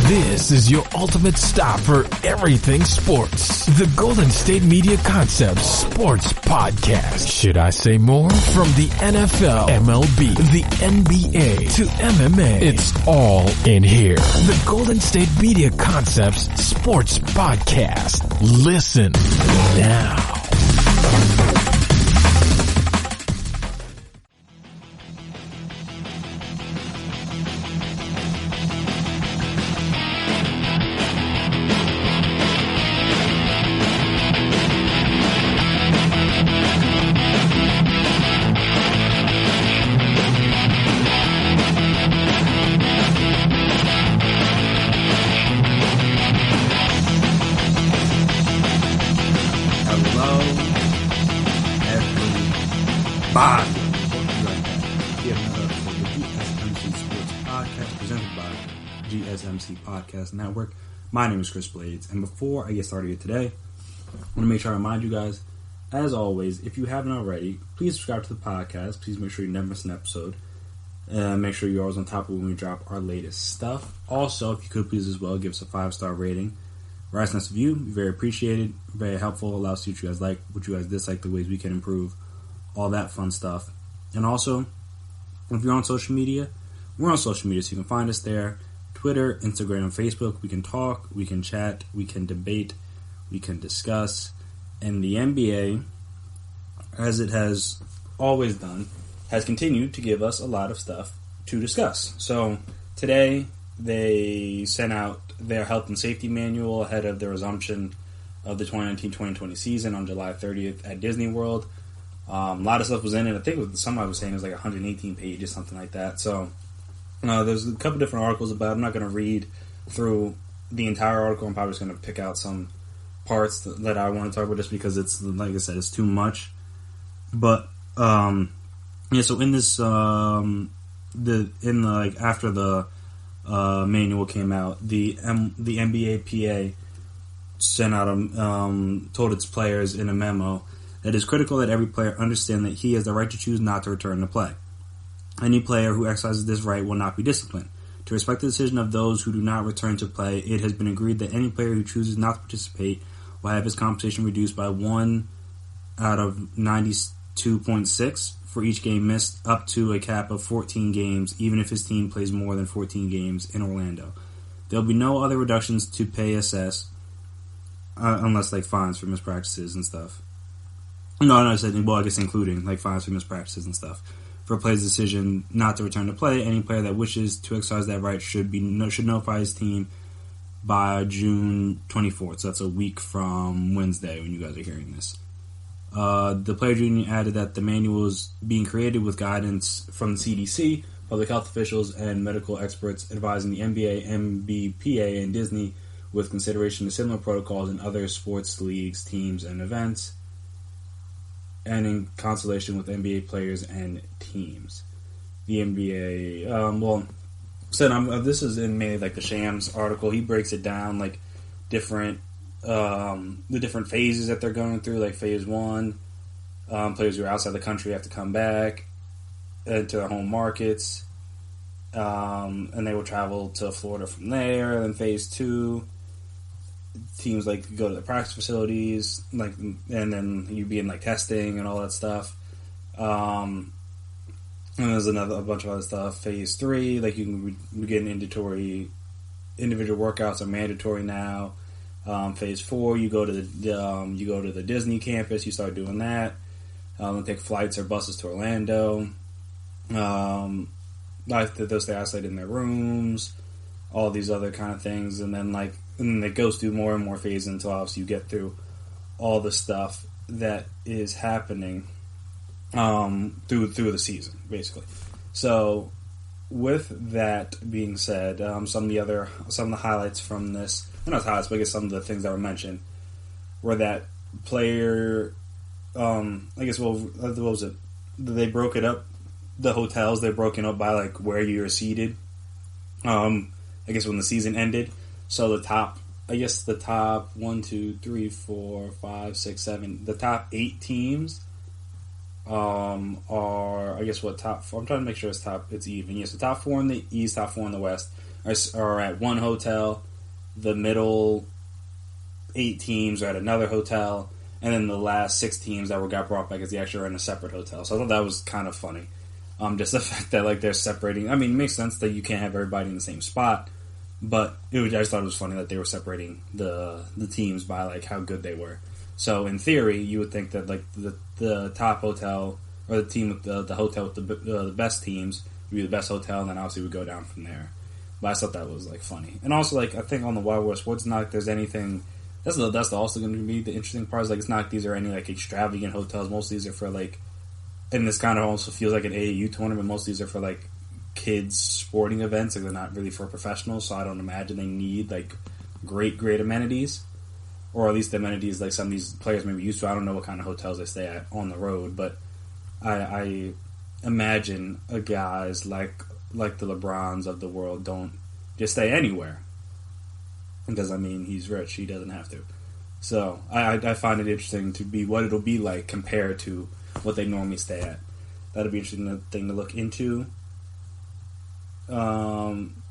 This is your ultimate stop for everything sports. The Golden State Media Concepts Sports Podcast. Should I say more? From the NFL, MLB, the NBA to MMA, it's all in here. The Golden State Media Concepts Sports Podcast. Listen now. GSMC Podcast Network. My name is Chris Blades, and before I get started here today, I want to make sure I remind you guys, as always, if you haven't already, please subscribe to the podcast. Please make sure you never miss an episode. Make sure you're always on top of when we drop our latest stuff. Also, if you could please as well, give us a 5-star rating. Write us a review, very appreciated, very helpful, allows us to see what you guys like, what you guys dislike, the ways we can improve, all that fun stuff. And also, if you're on social media, we're on social media, so you can find us there. Twitter, Instagram, and Facebook. We can talk, we can chat, we can debate, we can discuss. And the NBA, as it has always done, has continued to give us a lot of stuff to discuss. So today they sent out their health and safety manual ahead of the resumption of the 2019-2020 season on July 30th at Disney World. A lot of stuff was in it. I think somebody was saying it was like 118 pages, something like that. So there's a couple different articles about it. I'm not going to read through the entire article. I'm probably just going to pick out some parts that I want to talk about just because it's, like I said, it's too much. But, so in this, after the manual came out, the NBA PA sent out told its players in a memo that it's critical that every player understand that he has the right to choose not to return to play. Any player who exercises this right will not be disciplined. To respect the decision of those who do not return to play, it has been agreed that any player who chooses not to participate will have his compensation reduced by 1 out of 92.6 for each game missed, up to a cap of 14 games, even if his team plays more than 14 games in Orlando. There will be no other reductions to pay assess, unless like fines for mispractices and stuff. No, I said, well, I guess including like fines for mispractices and stuff. For a player's decision not to return to play, any player that wishes to exercise that right should notify his team by June 24th. So that's a week from Wednesday when you guys are hearing this. The Players Union added that the manual is being created with guidance from the CDC, public health officials, and medical experts advising the NBA, MBPA, and Disney with consideration to similar protocols in other sports leagues, teams, and events, and in consultation with NBA players and teams. The NBA, this is in mainly like the Shams article. He breaks it down like different, the different phases that they're going through. Like phase 1, players who are outside the country have to come back into their home markets, and they will travel to Florida from there. And then phase 2, teams like go to the practice facilities, like, and then you be in like testing and all that stuff. And there's a bunch of other stuff. Phase 3, like you can begin individual workouts are mandatory now. Phase 4, you go to the Disney campus, you start doing that. Take flights or buses to Orlando. They'll stay isolated in their rooms. All these other kind of things, and then it goes through more and more phases until obviously you get through all the stuff that is happening through the season, basically. So, with that being said, some of the highlights from this, not highlights, but I guess some of the things that were mentioned were that player. What was it? They broke it up. The hotels, they're broken up by like where you're seated. I guess when the season ended. So the top 1, 2, 3, 4, 5, 6, 7, the top 8 teams are, I guess, I'm trying to make sure it's even. Yes, the top 4 in the East, top 4 in the West are at one hotel, the middle 8 teams are at another hotel, and then the last 6 teams that got brought back as the extra are in a separate hotel. So I thought that was kind of funny. Just the fact that like they're separating. I mean, it makes sense that you can't have everybody in the same spot, but I just thought it was funny that they were separating the teams by like how good they were. So in theory, you would think that like the top hotel or the team with the hotel with the best teams would be the best hotel, and then obviously would go down from there. But I thought that was like funny, and also like I think on the Wild West Sports, not like there's anything. That's also going to be the interesting part. Is like it's not like these are any like extravagant hotels. Most of these are for like, and this kind of also feels like an AAU tournament. Most of these are for like kids sporting events. Like they're not really for professionals. So I don't imagine they need like great amenities, or at least the amenities like some of these players may be used to. I don't know what kind of hotels they stay at on the road, but I imagine guys like the LeBrons of the world don't just stay anywhere. Because, I mean, he's rich. He doesn't have to. So, I find it interesting to be what it'll be like compared to what they normally stay at. That'll be an interesting thing to look into.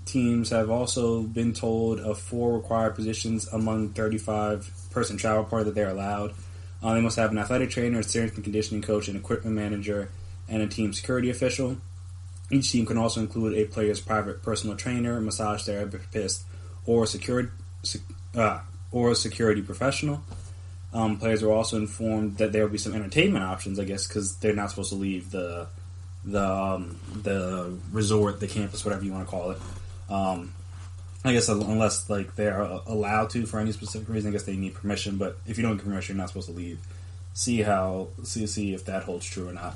Teams have also been told of 4 required positions among 35-person travel party that they're allowed. They must have an athletic trainer, a strength and conditioning coach, an equipment manager, and a team security official. Each team can also include a player's private personal trainer, massage therapist, or security professional. Players are also informed that there will be some entertainment options, I guess, because they're not supposed to leave the resort, the campus, whatever you want to call it. I guess unless like they're allowed to for any specific reason, I guess they need permission. But if you don't get permission, you're not supposed to leave. See if that holds true or not.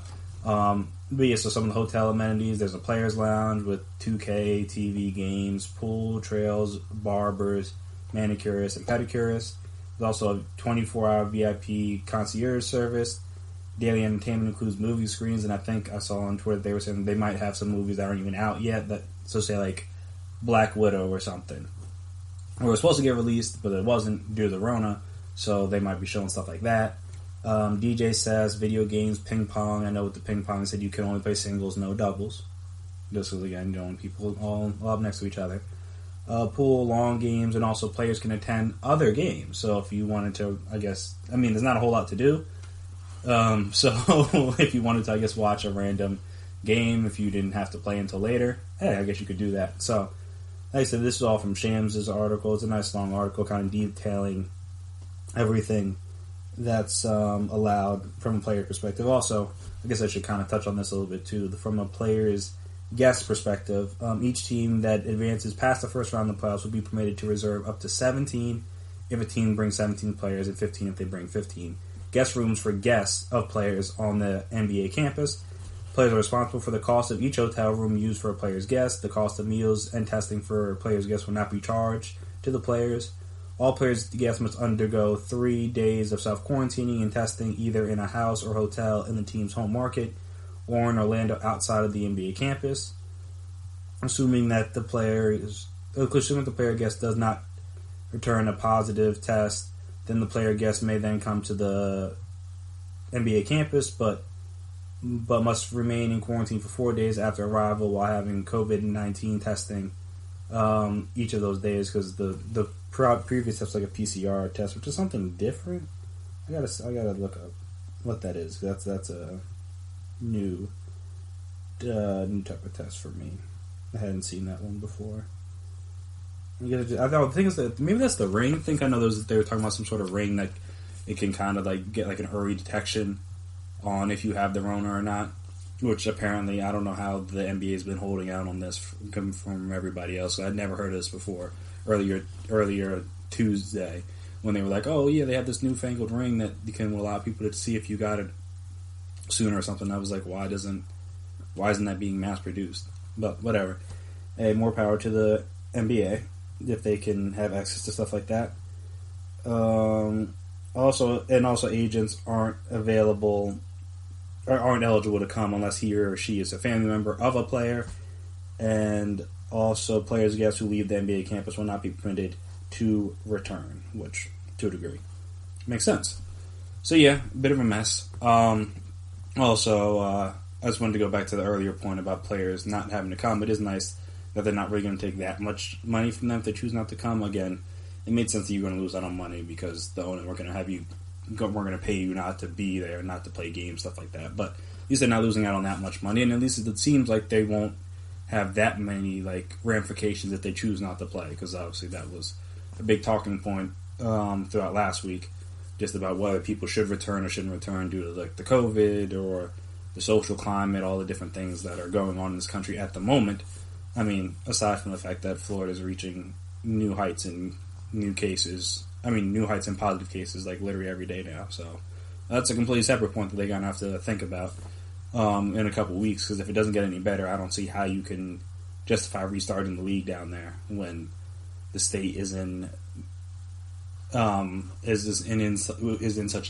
But yeah, so some of the hotel amenities, there's a players' lounge with 2K, TV games, pool, trails, barbers, manicurists, and pedicurists. There's also a 24-hour VIP concierge service. Daily entertainment includes movie screens, and I think I saw on Twitter they were saying they might have some movies that aren't even out yet, so say like Black Widow or something. Or it was supposed to get released, but it wasn't due to the Rona, so they might be showing stuff like that. DJ says video games, ping pong. I know with the ping pong, they said you can only play singles, no doubles. Just because, again, you don't want people all up next to each other. Pool, long games, and also players can attend other games. So if you wanted to, there's not a whole lot to do. So if you wanted to, watch a random game, if you didn't have to play until later, hey, I guess you could do that. So, like I said, this is all from Shams' article. It's a nice long article kind of detailing everything that's allowed from a player perspective. Also, I guess I should kind of touch on this a little bit too. From a player's guest perspective, each team that advances past the first round of the playoffs will be permitted to reserve up to 17 if a team brings 17 players and 15 if they bring 15. Guest rooms for guests of players on the NBA campus. Players are responsible for the cost of each hotel room used for a player's guest. The cost of meals and testing for players' guests will not be charged to the players. All players' guests must undergo 3 days of self-quarantining and testing either in a house or hotel in the team's home market or in Orlando outside of the NBA campus. Assuming that the player guest does not return a positive test, then the player guest may then come to the NBA campus, but must remain in quarantine for 4 days after arrival while having COVID-19 testing each of those days, because the previous test like a PCR test, which is something different. I gotta look up what that is. That's a new type of test for me. I hadn't seen that one before. I thought the thing is that maybe that's the ring. I think I know they were talking about some sort of ring that it can kind of like get like an early detection on if you have the Rona or not. Which apparently I don't know how the NBA has been holding out on this from everybody else. I'd never heard of this before. Earlier Tuesday when they were like, oh yeah, they have this newfangled ring that you can allow people to see if you got it sooner or something. I was like, why isn't that being mass produced? But whatever. Hey, more power to the NBA if they can have access to stuff like that. Also agents aren't available or aren't eligible to come unless he or she is a family member of a player, and also players' guests who leave the NBA campus will not be permitted to return, which to a degree makes sense. So yeah, a bit of a mess. Also, I just wanted to go back to the earlier point about players not having to come. It is nice that they're not really going to take that much money from them if they choose not to come. Again, it made sense that you're going to lose out on money because the owner we're going to pay you not to be there, not to play games, stuff like that. But at least they're not losing out on that much money, and at least it seems like they won't have that many like ramifications if they choose not to play, because obviously that was a big talking point throughout last week, just about whether people should return or shouldn't return due to like the COVID or the social climate, all the different things that are going on in this country at the moment. I mean, aside from the fact that Florida is reaching new heights in new heights in positive cases like literally every day now. So that's a completely separate point that they're going to have to think about in a couple weeks, because if it doesn't get any better, I don't see how you can justify restarting the league down there when the state is in such an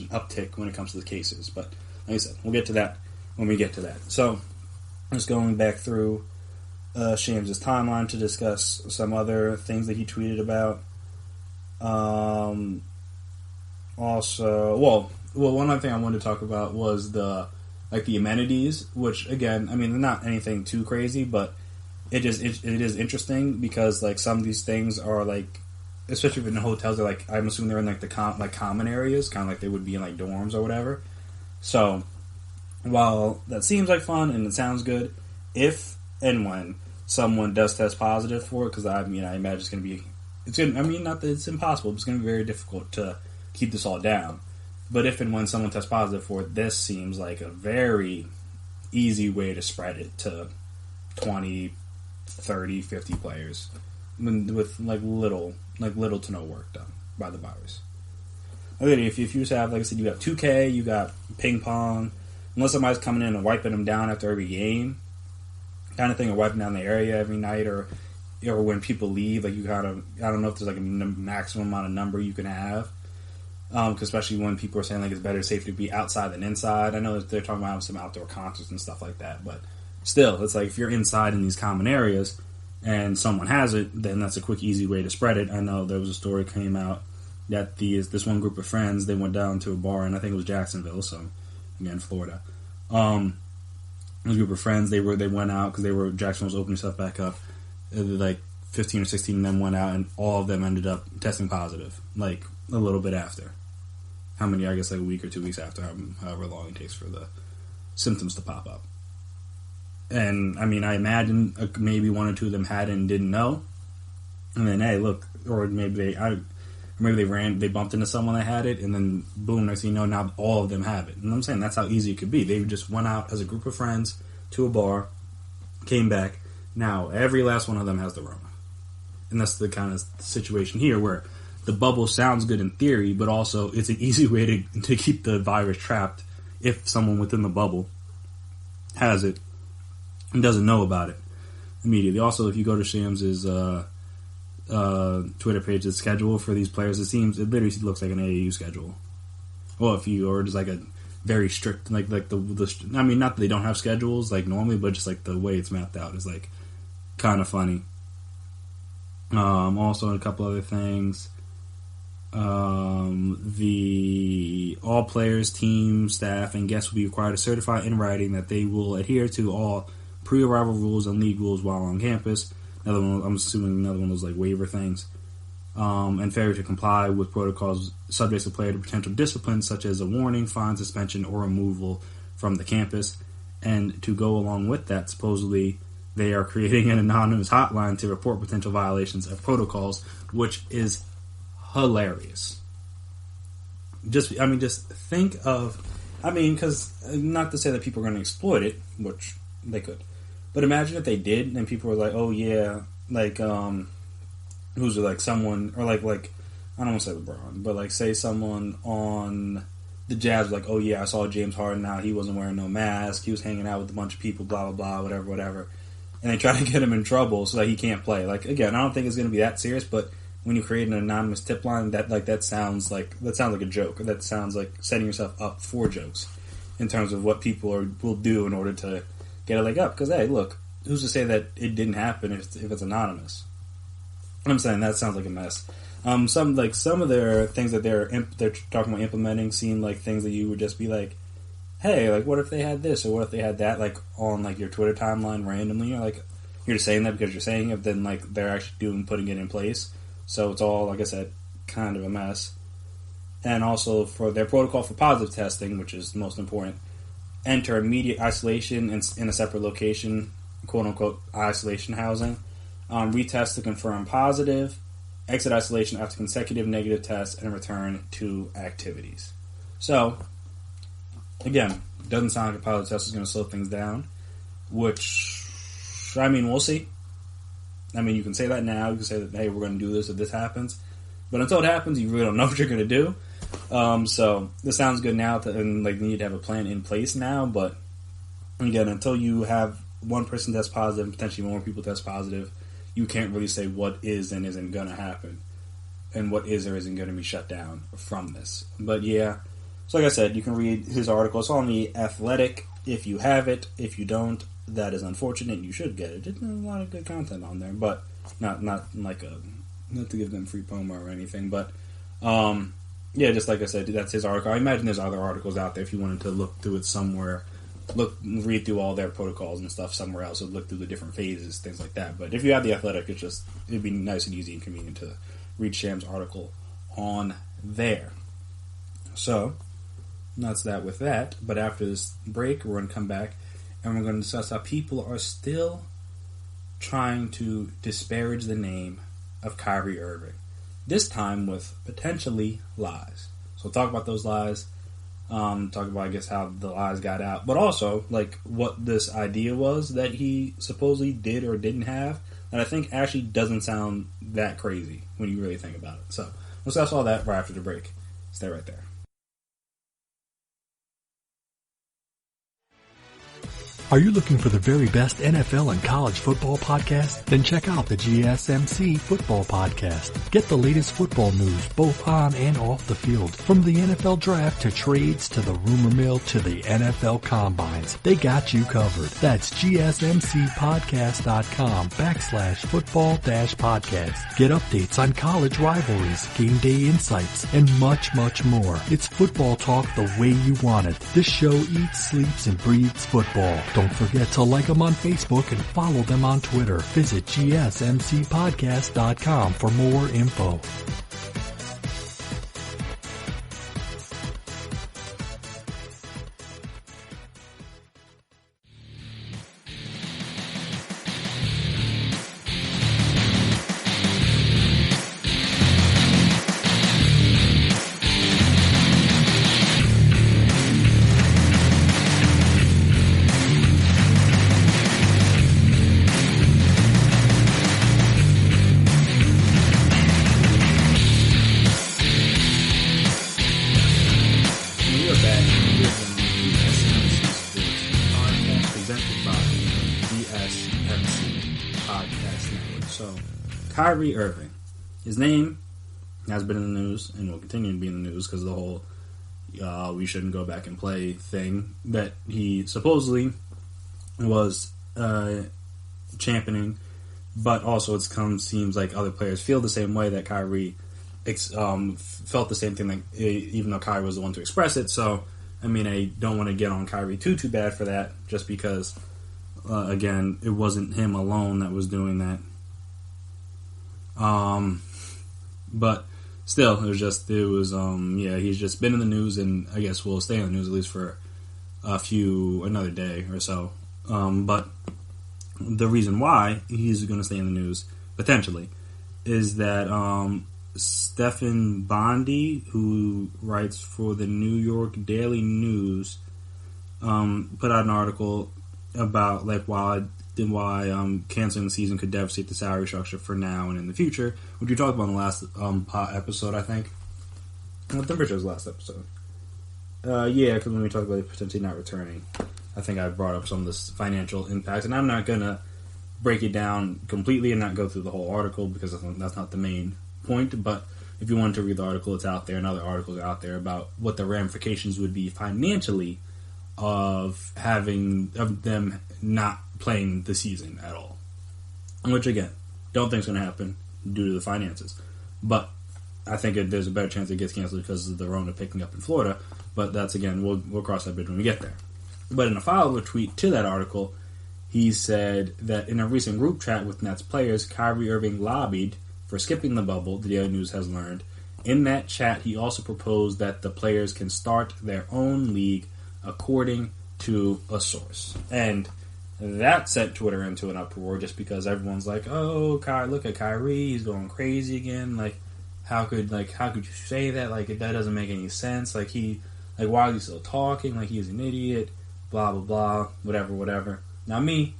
uptick when it comes to the cases. But like I said, we'll get to that when we get to that. So just going back through Shams' timeline to discuss some other things that he tweeted about. Also, one other thing I wanted to talk about was the amenities, which again, I mean, they're not anything too crazy, but it is interesting because like some of these things are like, especially in the hotels, they're like, I'm assuming they're in like the common areas, kind of like they would be in like dorms or whatever. So while that seems like fun and it sounds good, if and when someone does test positive for it, because I imagine it's going to be, not that it's impossible, but it's going to be very difficult to keep this all down. But if and when someone tests positive for it, this seems like a very easy way to spread it to 20, 30, 50 players with little to no work done by the virus. If you have, like I said, you got 2K, you got ping pong, unless somebody's coming in and wiping them down after every game, kind of thing, or wiping down the area every night, or when people leave, like you kind of, I don't know if there's like a maximum amount of number you can have. Cause especially when people are saying like it's better safe to be outside than inside. I know that they're talking about some outdoor concerts and stuff like that, but still, it's like if you're inside in these common areas and someone has it, then that's a quick, easy way to spread it. I know there was a story came out that this one group of friends, they went down to a bar, and I think it was Jacksonville, so again, Florida. A group of friends, they went out because Jackson was opening stuff back up. Like 15 or 16 of them went out, and all of them ended up testing positive, like a little bit after. How many? I guess like a week or 2 weeks after, however long it takes for the symptoms to pop up. And I mean, I imagine maybe one or two of them had it and didn't know, and then hey, look, or maybe they bumped into someone that had it, and then boom, next thing you know, now all of them have it. And I'm saying that's how easy it could be. They just went out as a group of friends to a bar, came back. Now every last one of them has the Rona, and that's the kind of situation here where the bubble sounds good in theory, but also it's an easy way to keep the virus trapped if someone within the bubble has it and doesn't know about it immediately. Also, if you go to Shams' Twitter page, the schedule for these players, it literally looks like an AAU schedule. Well, or just like a very strict, like the I mean, not that they don't have schedules like normally, but just like the way it's mapped out is like kind of funny. Also, a couple other things. All players, team, staff, and guests will be required to certify in writing that they will adhere to all pre-arrival rules and league rules while on campus. I'm assuming another one of those like waiver things. And failure to comply with protocols subjects a player to potential discipline, such as a warning, fine, suspension, or removal from the campus. And to go along with that, supposedly they are creating an anonymous hotline to report potential violations of protocols, which is hilarious. Just think of, because not to say that people are going to exploit it, which they could, but imagine if they did, and people were like, oh yeah, like, who's like someone, or like, I don't want to say LeBron, but like say someone on the Jazz was like, oh yeah, I saw James Harden out, he wasn't wearing no mask, he was hanging out with a bunch of people, blah, blah, blah, whatever, and they try to get him in trouble so that he can't play. Like, again, I don't think it's going to be that serious, but when you create an anonymous tip line, that sounds like a joke. That sounds like setting yourself up for jokes in terms of what people will do in order to get a leg up. Because hey, look, who's to say that it didn't happen if it's anonymous? I'm saying that sounds like a mess. Some of their things that they're talking about implementing seem like things that you would just be like, hey, like what if they had this or what if they had that, like on like your Twitter timeline randomly, or like you're just saying that because you're saying it, then like they're actually putting it in place. So it's all, like I said, kind of a mess. And also for their protocol for positive testing, which is the most important, enter immediate isolation in a separate location, quote unquote isolation housing. Retest to confirm positive, exit isolation after consecutive negative tests, and return to activities. So, again, doesn't sound like a positive test is going to slow things down, which, I mean, we'll see. I mean, you can say that now. You can say that, hey, we're going to do this if this happens. But until it happens, you really don't know what you're going to do. So this sounds good now, and like you need to have a plan in place now. But again, until you have one person test positive and potentially more people test positive, you can't really say what is and isn't going to happen, and what is or isn't going to be shut down from this. But yeah, so like I said, you can read his article. It's on The Athletic. If you have it, if you don't, that is unfortunate. You should get it. There's a lot of good content on there, but not like not to give them free promo or anything, but. Yeah, just like I said, that's his article. I imagine there's other articles out there if you wanted to look through it somewhere, read through all their protocols and stuff somewhere else, or look through the different phases, things like that. But if you have The Athletic, it'd be nice and easy and convenient to read Sham's article on there. So, that's that with that. But after this break, we're going to come back and we're going to discuss how people are still trying to disparage the name of Kyrie Irving. This time with potentially lies. So we'll talk about those lies. Talk about, I guess, how the lies got out. But also, like, what this idea was that he supposedly did or didn't have. That I think actually doesn't sound that crazy when you really think about it. So we'll discuss all that right after the break. Stay right there. Are you looking for the very best NFL and college football podcast? Then check out the GSMC Football Podcast. Get the latest football news both on and off the field. From the NFL Draft to trades to the rumor mill to the NFL Combines. They got you covered. That's GSMCpodcast.com/football-podcast. Get updates on college rivalries, game day insights, and much, much more. It's football talk the way you want it. This show eats, sleeps, and breathes football. Don't forget to like them on Facebook and follow them on Twitter. Visit GSMCpodcast.com for more info. Kyrie Irving. His name has been in the news and will continue to be in the news because of the whole we shouldn't go back and play thing that he supposedly was championing, but also seems like other players feel the same way that Kyrie felt the same thing, like, even though Kyrie was the one to express it. So, I mean, I don't want to get on Kyrie too bad for that, just because, again, it wasn't him alone that was doing that. But still, he's just been in the news, and I guess will stay in the news at least for another day or so. But the reason why he's going to stay in the news, potentially, is that Stephen Bondy, who writes for the New York Daily News, put out an article about like why canceling the season could devastate the salary structure for now and in the future, which we talked about in the last episode, I think. I'm pretty sure it was the last episode. Yeah, because when we talked about it potentially not returning, I think I brought up some of this financial impact, and I'm not going to break it down completely and not go through the whole article because that's not the main point, but if you wanted to read the article, it's out there, and other articles out there about what the ramifications would be financially of them not playing the season at all. Which, again, don't think is going to happen due to the finances. But I think there's a better chance it gets canceled because of the Rona picking up in Florida. But that's, again, we'll cross that bridge when we get there. But in a follow-up tweet to that article, he said that in a recent group chat with Nets players, Kyrie Irving lobbied for skipping the bubble, the Daily News has learned. In that chat, he also proposed that the players can start their own league according to a source. And that sent Twitter into an uproar just because everyone's like, oh, look at Kyrie, he's going crazy again. How could you say that? That doesn't make any sense. Why is he still talking? He's an idiot. Blah, blah, blah. Whatever. Now, me,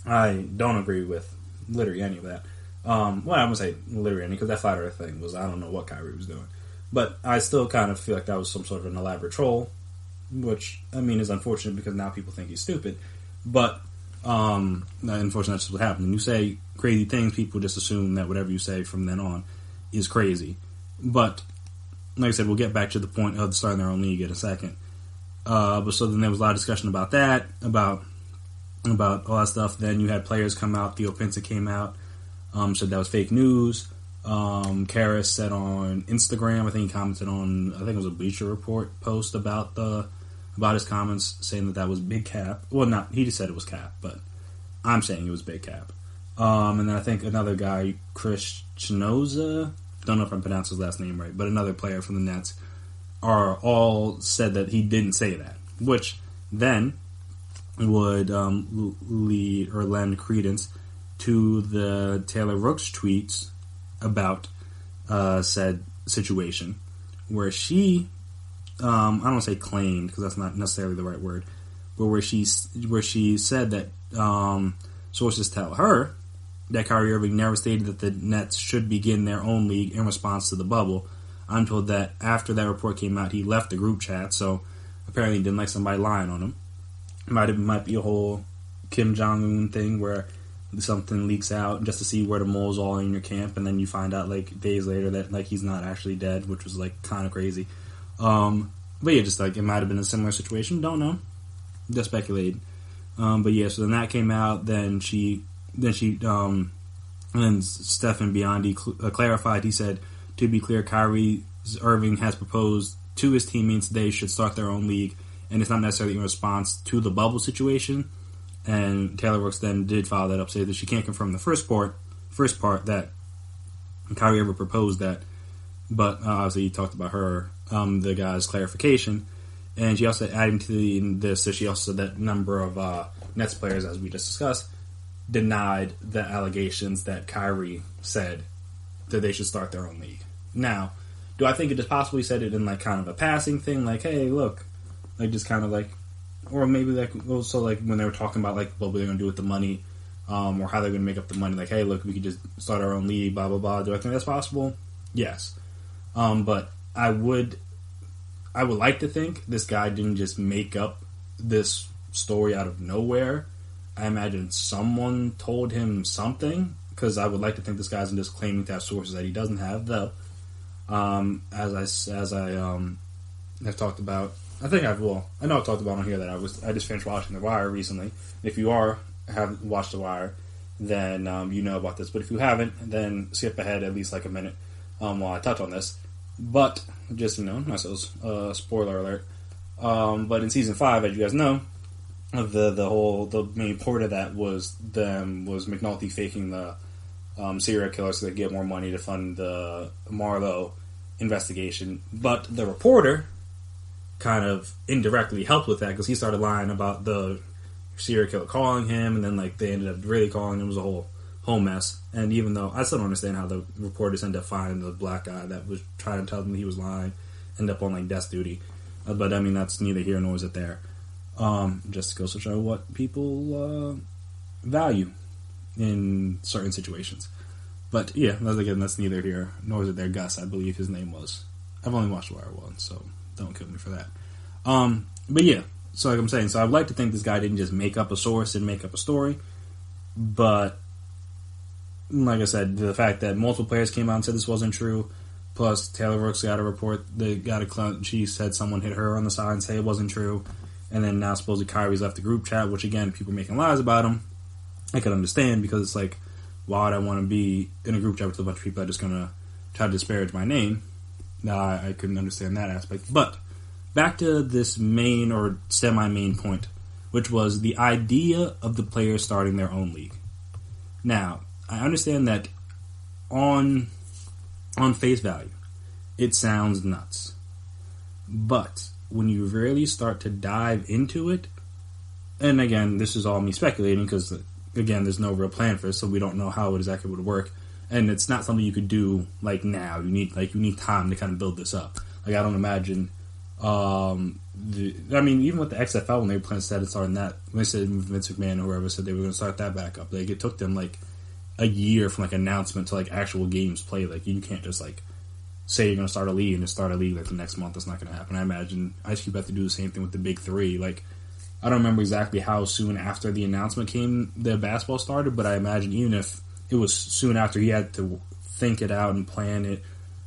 I don't agree with literally any of that. I'm going to say literally any, because that flat earth thing I don't know what Kyrie was doing. But I still kind of feel like that was some sort of an elaborate troll, which, is unfortunate because now people think he's stupid. But, unfortunately, that's just what happened. When you say crazy things, people just assume that whatever you say from then on is crazy. But, like I said, we'll get back to the point of starting their own league in a second. But so then there was a lot of discussion about that, about all that stuff. Then you had players come out. Theo Pinson came out, said that was fake news. Karras said on Instagram, I think he commented on, I think it was a Bleacher Report post about his comments, saying that was big cap. Well, he just said it was cap, but I'm saying it was big cap. And then I think another guy, Chris Chinoza, don't know if I'm pronouncing his last name right, but another player from the Nets, are all said that he didn't say that, which then would lead or lend credence to the Taylor Rooks tweets about said situation, where she, I don't want to say claimed, because that's not necessarily the right word, but where she said that sources tell her that Kyrie Irving never stated that the Nets should begin their own league in response to the bubble. I'm told that after that report came out, he left the group chat, so apparently he didn't like somebody lying on him. Might be a whole Kim Jong-un thing where something leaks out just to see where the moles are in your camp, and then you find out days later that he's not actually dead, which was kind of crazy. But yeah, just it might have been a similar situation. Don't know. Just speculating. But yeah, so then that came out. Then Stephen Biondi clarified. He said, to be clear, Kyrie Irving has proposed to his teammates they should start their own league, and it's not necessarily in response to the bubble situation. And Taylor Rooks then did follow that up, saying that she can't confirm the first part that Kyrie ever proposed that, but obviously he talked about her, the guy's clarification. And she also, adding to this, so she also said that a number of Nets players, as we just discussed, denied the allegations that Kyrie said that they should start their own league. Now, do I think it just possibly said it in kind of a passing thing, hey, look, just kind of or maybe also when they were talking about what they're going to do with the money, or how they're going to make up the money, hey, look, we could just start our own league, blah blah blah. Do I think that's possible? Yes, but I would like to think this guy didn't just make up this story out of nowhere. I imagine someone told him something, because I would like to think this guy isn't just claiming to have sources that he doesn't have, though. As I have talked about, I know I've talked about on here that I just finished watching The Wire recently. If you haven't watched The Wire, then you know about this. But if you haven't, then skip ahead at least a minute while I touch on this. But just nice little spoiler alert. But in season 5, as you guys know, the main part of that was McNulty faking the serial killer so they get more money to fund the Marlowe investigation. But the reporter kind of indirectly helped with that, because he started lying about the serial killer calling him, and then they ended up really calling him. It was a whole mess. And even though I still don't understand how the reporters ended up finding the black guy that was trying to tell them that he was lying, end up on desk duty. But that's neither here nor is it there. Just goes to show what people value in certain situations. But yeah, that's neither here nor is it there. Gus, I believe his name was. I've only watched Wire 1, so don't kill me for that. But yeah, so I'm saying, so I'd like to think this guy didn't just make up a source and make up a story. But like I said, the fact that multiple players came out and said this wasn't true, plus Taylor Rooks got a report, she said someone hit her on the side and say it wasn't true. And then now supposedly Kyrie's left the group chat, which again, people making lies about him. I could understand, because it's why would I want to be in a group chat with a bunch of people that are just going to try to disparage my name? Now, I couldn't understand that aspect. But back to this main or semi-main point, which was the idea of the players starting their own league. Now, I understand that on face value, it sounds nuts. But when you really start to dive into it, and again, this is all me speculating because, again, there's no real plan for this, so we don't know how it exactly would work. And it's not something you could do like now. You need time to kind of build this up. Like, I don't imagine. Even with the XFL, when they were planning to start that, when they said Vince McMahon or whoever said they were going to start that back up, like, it took them like a year from like announcement to like actual games played. Like, you can't just like say you're going to start a league and just start a league like the next month. That's not going to happen. I imagine Ice Cube had to do the same thing with the Big Three. Like, I don't remember exactly how soon after the announcement came the basketball started, but I imagine even if it was soon after, he had to think it out and plan it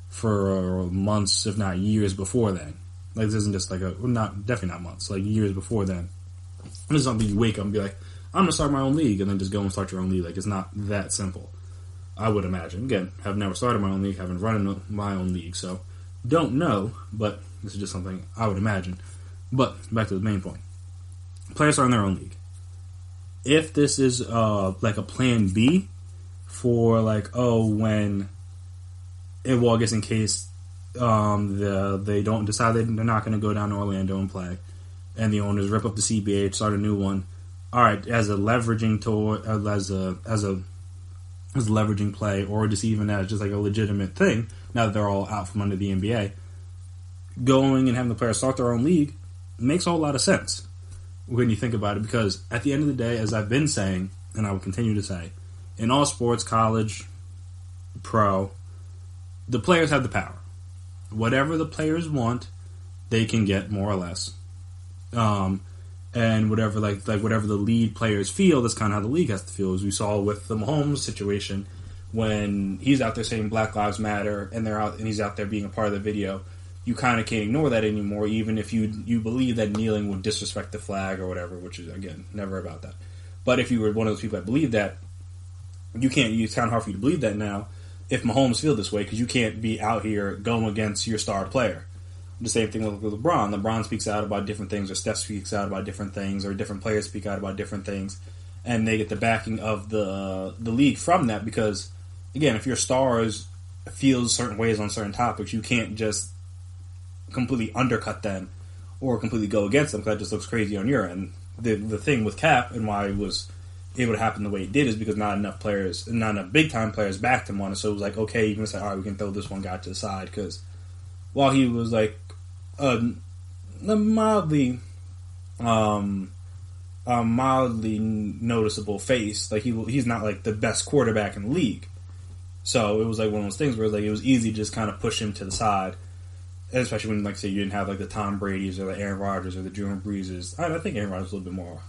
for months, if not years before then. Like, this isn't just like definitely not months, like years before then. This is something you wake up and be like, I'm going to start my own league, and then just go and start your own league. Like, it's not that simple, I would imagine. Again, have never started my own league, haven't run my own league, so don't know, but this is just something I would imagine. But back to the main point. Players are in their own league. If this is like a plan B for like, when I guess in case they don't decide they're not going to go down to Orlando and play, and the owners rip up the CBA, start a new one. All right, as a leveraging tour, as a leveraging play, or just even as just like a legitimate thing. Now that they're all out from under the NBA, going and having the players start their own league makes a whole lot of sense when you think about it. Because at the end of the day, as I've been saying, and I will continue to say, in all sports, college, pro, the players have the power. Whatever the players want, they can get, more or less. And whatever whatever the lead players feel, that's kind of how the league has to feel. As we saw with the Mahomes situation, when he's out there saying Black Lives Matter, and he's out there being a part of the video, you kind of can't ignore that anymore, even if you believe that kneeling would disrespect the flag or whatever, which is, again, never about that. But if you were one of those people that believe that, it's kind of hard for you to believe that now if Mahomes feel this way, because you can't be out here going against your star player. The same thing with LeBron. LeBron speaks out about different things, or Steph speaks out about different things, or different players speak out about different things, and they get the backing of the league from that. Because, again, if your stars feel certain ways on certain topics, you can't just completely undercut them or completely go against them, because that just looks crazy on your end. The thing with Kaep and why it was able to happen the way it did is because not enough big time players backed him on it. So it was like, okay, you can say, all right, we can throw this one guy to the side, because while he was like a mildly noticeable face, like he's not like the best quarterback in the league. So it was like one of those things where it was like it was easy to just kind of push him to the side, especially when, like, say, you didn't have like the Tom Brady's or the Aaron Rodgers or the Drew Breeses. I think Aaron Rodgers was a little bit more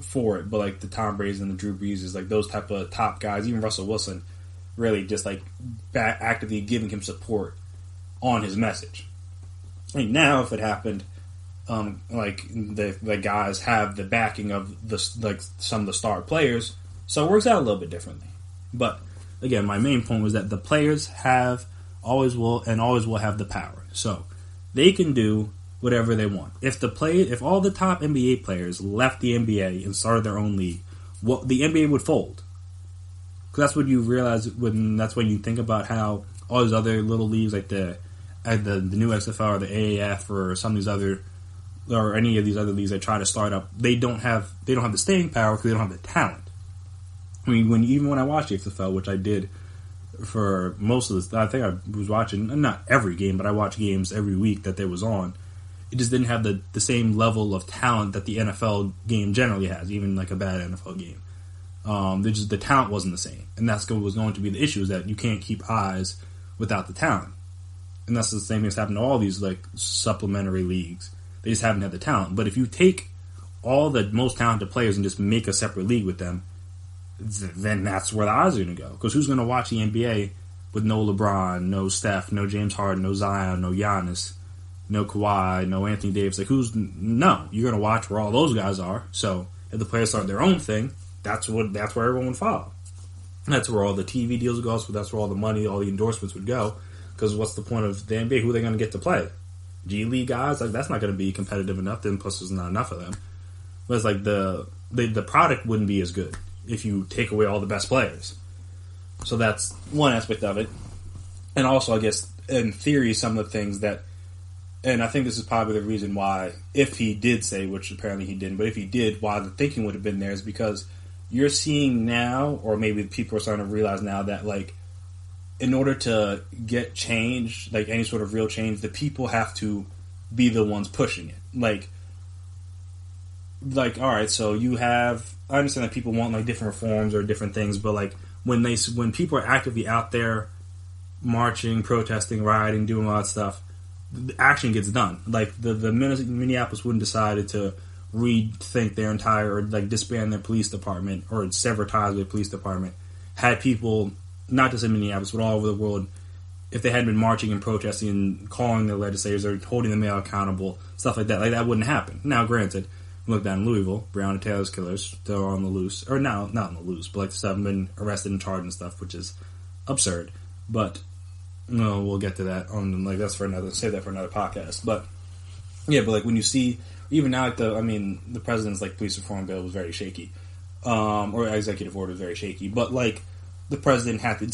for it, but like the Tom Brady's and the Drew Breeses, like those type of top guys, even Russell Wilson, really just like actively giving him support on his message. I mean, now if it happened, like the guys have the backing of some of the star players, so it works out a little bit differently. But again, my main point was that the players always will have the power, so they can do whatever they want. If all the top NBA players left the NBA and started their own league, the NBA would fold. Because that's what you realize that's when you think about how all these other little leagues, like the new XFL or the AAF or some of these other, or any of these other leagues that try to start up, they don't have the staying power because they don't have the talent. I mean, even when I watched XFL, which I did for most of this, I think I was watching, not every game, but I watched games every week that they was on. It just didn't have the same level of talent that the NFL game generally has, even like a bad NFL game. The talent wasn't the same, and that's what was going to be the issue, is that you can't keep eyes without the talent. And that's the same thing that's happened to all these like supplementary leagues. They just haven't had the talent. But if you take all the most talented players and just make a separate league with them, then that's where the odds are going to go. Because who's going to watch the NBA with no LeBron, no Steph, no James Harden, no Zion, no Giannis, no Kawhi, no Anthony Davis? Like, no, you're going to watch where all those guys are. So if the players start their own thing, that's where everyone would follow. That's where all the TV deals would go. So that's where all the money, all the endorsements would go. Because what's the point of the NBA? Who are they going to get to play? G League guys, like, that's not going to be competitive enough. Then plus there's not enough of them. But it's like the product wouldn't be as good if you take away all the best players. So that's one aspect of it. And also, I guess, in theory, some of the things that, and I think this is probably the reason why, if he did say, which apparently he didn't, but if he did, why the thinking would have been there is because you're seeing now, or maybe people are starting to realize now that, like, in order to get change, like any sort of real change, the people have to be the ones pushing it. Like, all right, so you have, I understand that people want, like, different reforms or different things, but, like, when people are actively out there marching, protesting, rioting, doing all that stuff, the action gets done. Like, the Minneapolis wouldn't decide to rethink their entire, or, like, disband their police department or sever ties with their police department had people, not just in Minneapolis, but all over the world, if they hadn't been marching and protesting and calling their legislators or holding the mayor accountable, stuff like that wouldn't happen. Now, granted, look down in Louisville, Breonna Taylor's killers, they're on the loose. Or not on the loose, but, like, stuff have been arrested and charged and stuff, which is absurd. But, no, we'll get to that. Save that for another podcast. But, yeah, but, like, when you see, even now, like, the president's, like, police reform bill was very shaky. Or executive order was very shaky. But, like, the president had to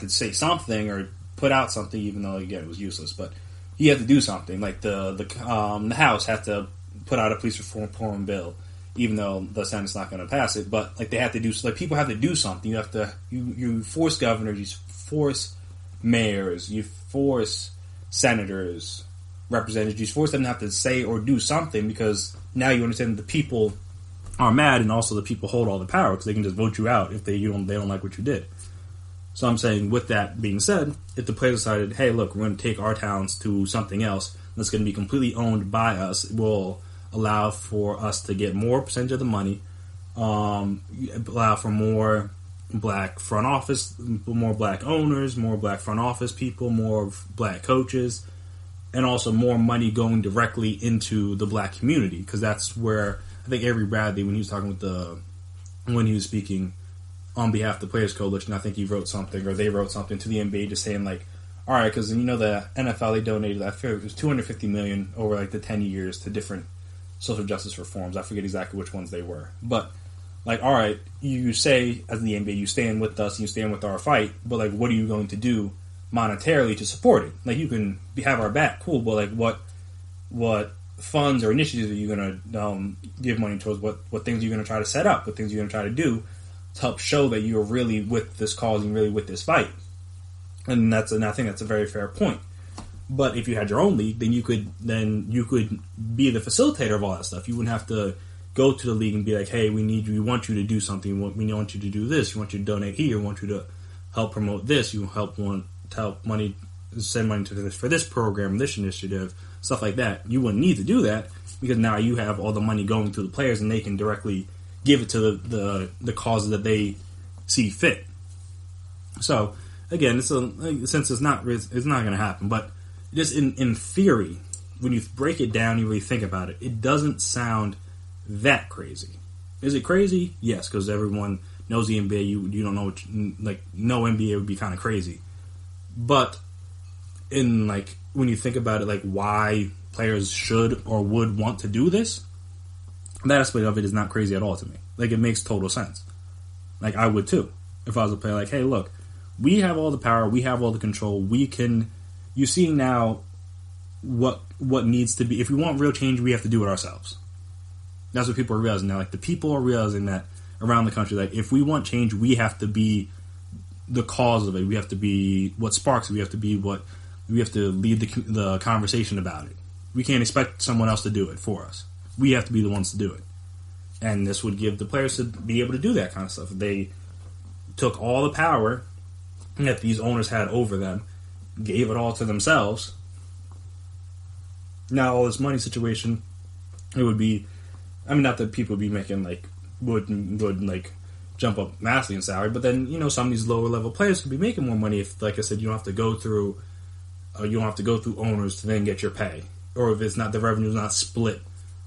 say something or put out something, even though, again, it was useless. But he had to do something. Like, the House had to put out a police reform bill, even though the Senate's not going to pass it. But, like, they have to do, like, people have to do something. You have to, you force governors, you force mayors, you force senators, representatives, you force them to have to say or do something, because now you understand the people are mad, and also the people hold all the power because they can just vote you out if they don't like what you did. So I'm saying, with that being said, if the players decided, hey, look, we're going to take our talents to something else that's going to be completely owned by us, it will allow for us to get more percentage of the money, allow for more black front office, more black owners, more black front office people, more black coaches, and also more money going directly into the black community, because that's where I think Avery Bradley, when he was talking when he was speaking on behalf of the Players Coalition, I think he wrote something, or they wrote something to the NBA just saying, like, all right, because, you know, the NFL, they donated, I feel it was $250 million over, like, the 10 years to different social justice reforms. I forget exactly which ones they were. But, like, all right, you say, as the NBA, you stand with us, you stand with our fight, but, like, what are you going to do monetarily to support it? Like, you can have our back, cool, but, like, what funds or initiatives are you going to give money towards? What things are you going to try to set up? What things are you going to try to do to help show that you're really with this cause and really with this fight? And I think that's a very fair point. But if you had your own league, then you could be the facilitator of all that stuff. You wouldn't have to go to the league and be like, hey, we need you, we want you to do something, we want you to do this, we want you to donate here, we want you to help promote this, you want to help send money to this for this program, this initiative, stuff like that. You wouldn't need to do that, because now you have all the money going to the players, and they can directly give it to the causes that they see fit. So again, since it's not going to happen, but just in theory, when you break it down, you really think about it, it doesn't sound that crazy. Is it crazy? Yes, because everyone knows the NBA. You don't know no NBA would be kind of crazy, but when you think about it, like, why players should or would want to do this, that aspect of it is not crazy at all to me. Like, it makes total sense. Like, I would too if I was a player. Like, hey, look, we have all the power, we have all the control. You see now what needs to be. If we want real change, we have to do it ourselves. That's what people are realizing now. Like, the people are realizing that around the country. Like, if we want change, we have to be the cause of it. We have to be what sparks it. We have to lead the conversation about it. We can't expect someone else to do it for us. We have to be the ones to do it. And this would give the players to be able to do that kind of stuff. They took all the power that these owners had over them, gave it all to themselves. Now, all this money situation, it would be, I mean, not that people would be making, like, would jump up massively in salary, but then, you know, some of these lower level players could be making more money if, like I said, you don't have to go through owners to then get your pay. Or if it's not, the revenue's not split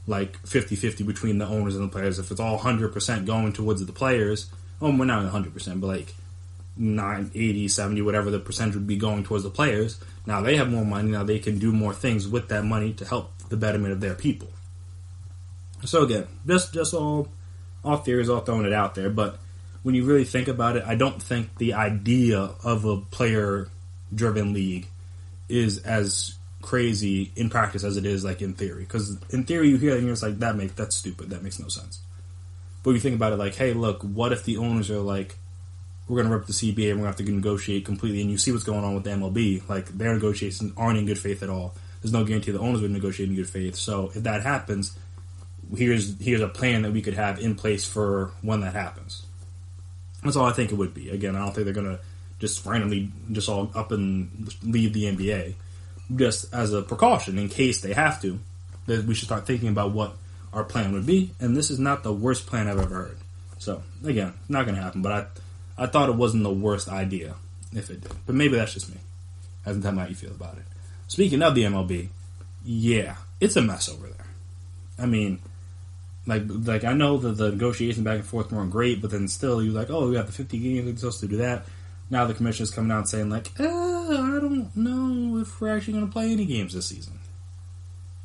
like 50-50 between the owners and the players. If it's all 100% going towards the players, well, we're not 100%, but, like, 80, 70, whatever the percentage would be going towards the players. Now they have more money. Now they can do more things with that money to help the betterment of their people. So again, just all theories, all throwing it out there. But when you really think about it, I don't think the idea of a player-driven league is as crazy in practice as it is like in theory. Because in theory, you hear it and you're just like, that's stupid. That makes no sense. But you think about it like, hey, look, what if the owners are like, we're going to rip the CBA and we're going to have to negotiate completely, and you see what's going on with the MLB. Like, their negotiations aren't in good faith at all. There's no guarantee the owners would negotiate in good faith. So if that happens, here's a plan that we could have in place for when that happens. That's all I think it would be. Again, I don't think they're going to just randomly just all up and leave the NBA. Just as a precaution, in case they have to, that we should start thinking about what our plan would be. And this is not the worst plan I've ever heard. So, again, not going to happen. But I thought it wasn't the worst idea if it did. But maybe that's just me. Hasn't tell me how you feel about it. Speaking of the MLB, yeah, it's a mess over there. I mean, like I know that the negotiations back and forth weren't great, but then still you're like, oh, we have the 50 games, we're supposed to do that. Now the commissioner's coming out saying like, I don't know if we're actually going to play any games this season.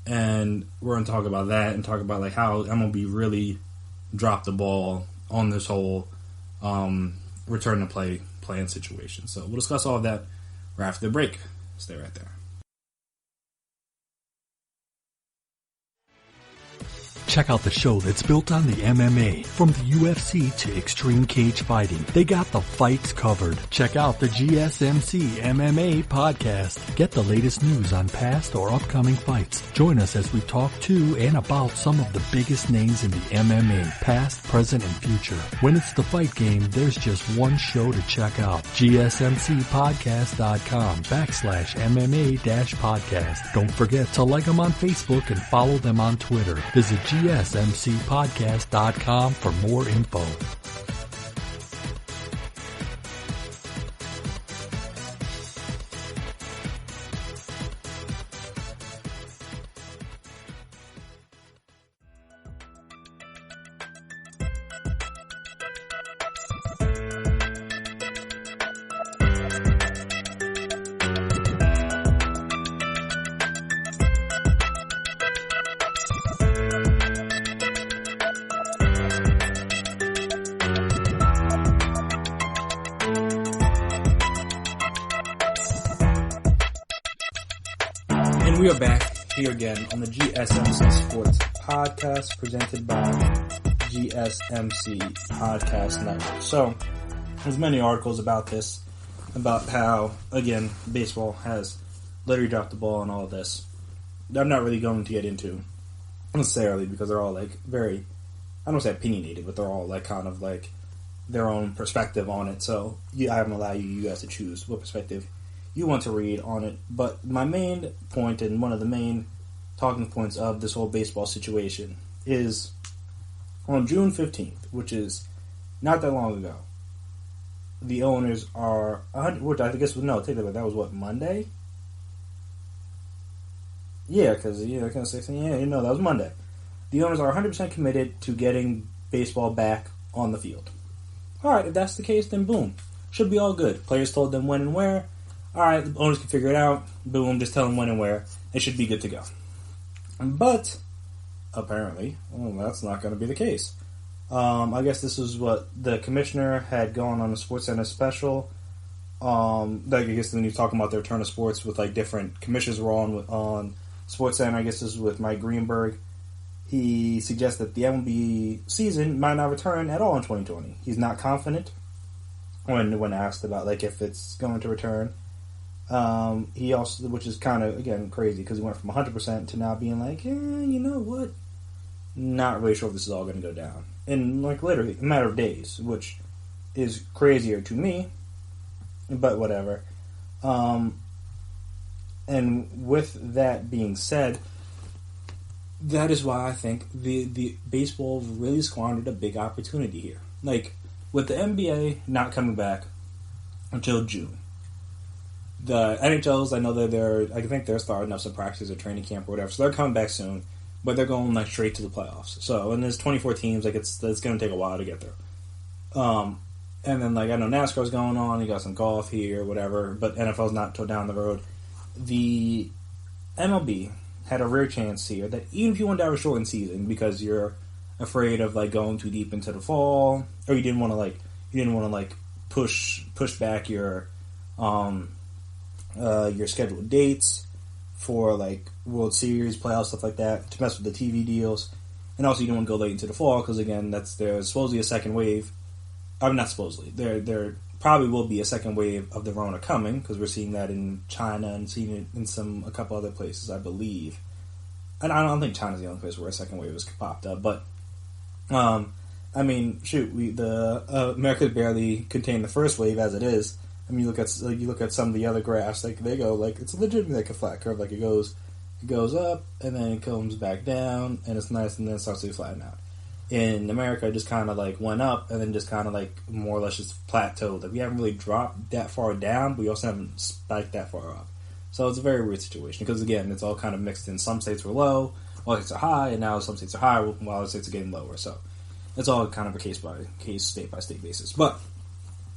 And we're going to talk about that and talk about like how MLB really dropped the ball on this whole return to play plan situation. So we'll discuss all of that right after the break. Stay right there. Check out the show that's built on the MMA. From the UFC to extreme cage fighting, they got the fights covered. Check out the GSMC MMA podcast. Get the latest news on past or upcoming fights. Join us as we talk to and about some of the biggest names in the MMA, past, present, and future. When it's the fight game, there's just one show to check out. GSMCpodcast.com/MMA-podcast. Don't forget to like them on Facebook and follow them on Twitter. Visit GSMCpodcast.com for more info. We are back here again on the GSMC Sports Podcast presented by GSMC Podcast Network. So, there's many articles about this, about how, again, baseball has literally dropped the ball and all of this. I'm not really going to get into necessarily because they're all like very, I don't want to say opinionated, but they're all like kind of like their own perspective on it. So, I haven't allowed you guys to choose what perspective you want to read on it. But my main point and one of the main talking points of this whole baseball situation is on June 15th, which is not that long ago, the owners are, which I guess, no, take that was what, Monday? Yeah, because, kind of 16, that was Monday. The owners are 100% committed to getting baseball back on the field. Alright, if that's the case, then boom. Should be all good. Players told them when and where. Alright, the owners can figure it out. Boom, just tell them when and where. They should be good to go. But, apparently, that's not going to be the case. I guess this is what the commissioner had gone on a SportsCenter special. I guess when you're talking about the return of sports with like different commissioners were on SportsCenter, I guess this is with Mike Greenberg. He suggests that the MLB season might not return at all in 2020. He's not confident when asked about like if it's going to return. He also, which is kind of, again, crazy because he went from 100% to now being like, you know what? Not really sure if this is all going to go down. In, like, literally a matter of days, which is crazier to me, but whatever. And with that being said, that is why I think the baseball really squandered a big opportunity here. Like, with the NBA not coming back until June, the NHLs, I know that I think they're starting up some practice or training camp or whatever, so they're coming back soon, but they're going like straight to the playoffs. So, and there's 24 teams, like it's going to take a while to get there. And then, like, I know NASCAR's going on, you got some golf here, whatever, but NFL's not till down the road. The MLB had a rare chance here that even if you wanted to have a shortened season because you're afraid of, like, going too deep into the fall, or you didn't want to push back your scheduled dates for, like, World Series, playoffs, stuff like that, to mess with the TV deals. And also, you don't want to go late into the fall because, again, there's supposedly a second wave. I mean, not supposedly. There probably will be a second wave of the Rona coming because we're seeing that in China and seeing it in a couple other places, I believe. And I don't think China's the only place where a second wave has popped up. But, I mean, shoot, America's barely contained the first wave as it is. I mean, you look at some of the other graphs, like they go like it's legitimately like a flat curve. Like it goes up and then it comes back down and it's nice and then it starts to flatten out. In America, it just kind of like went up and then just kind of like more or less just plateaued. Like we haven't really dropped that far down, but we also haven't spiked that far up. So it's a very weird situation because again, it's all kind of mixed in. Some states were low, while states are high, and now some states are high while other states are getting lower. So it's all kind of a case by case, state by state basis. But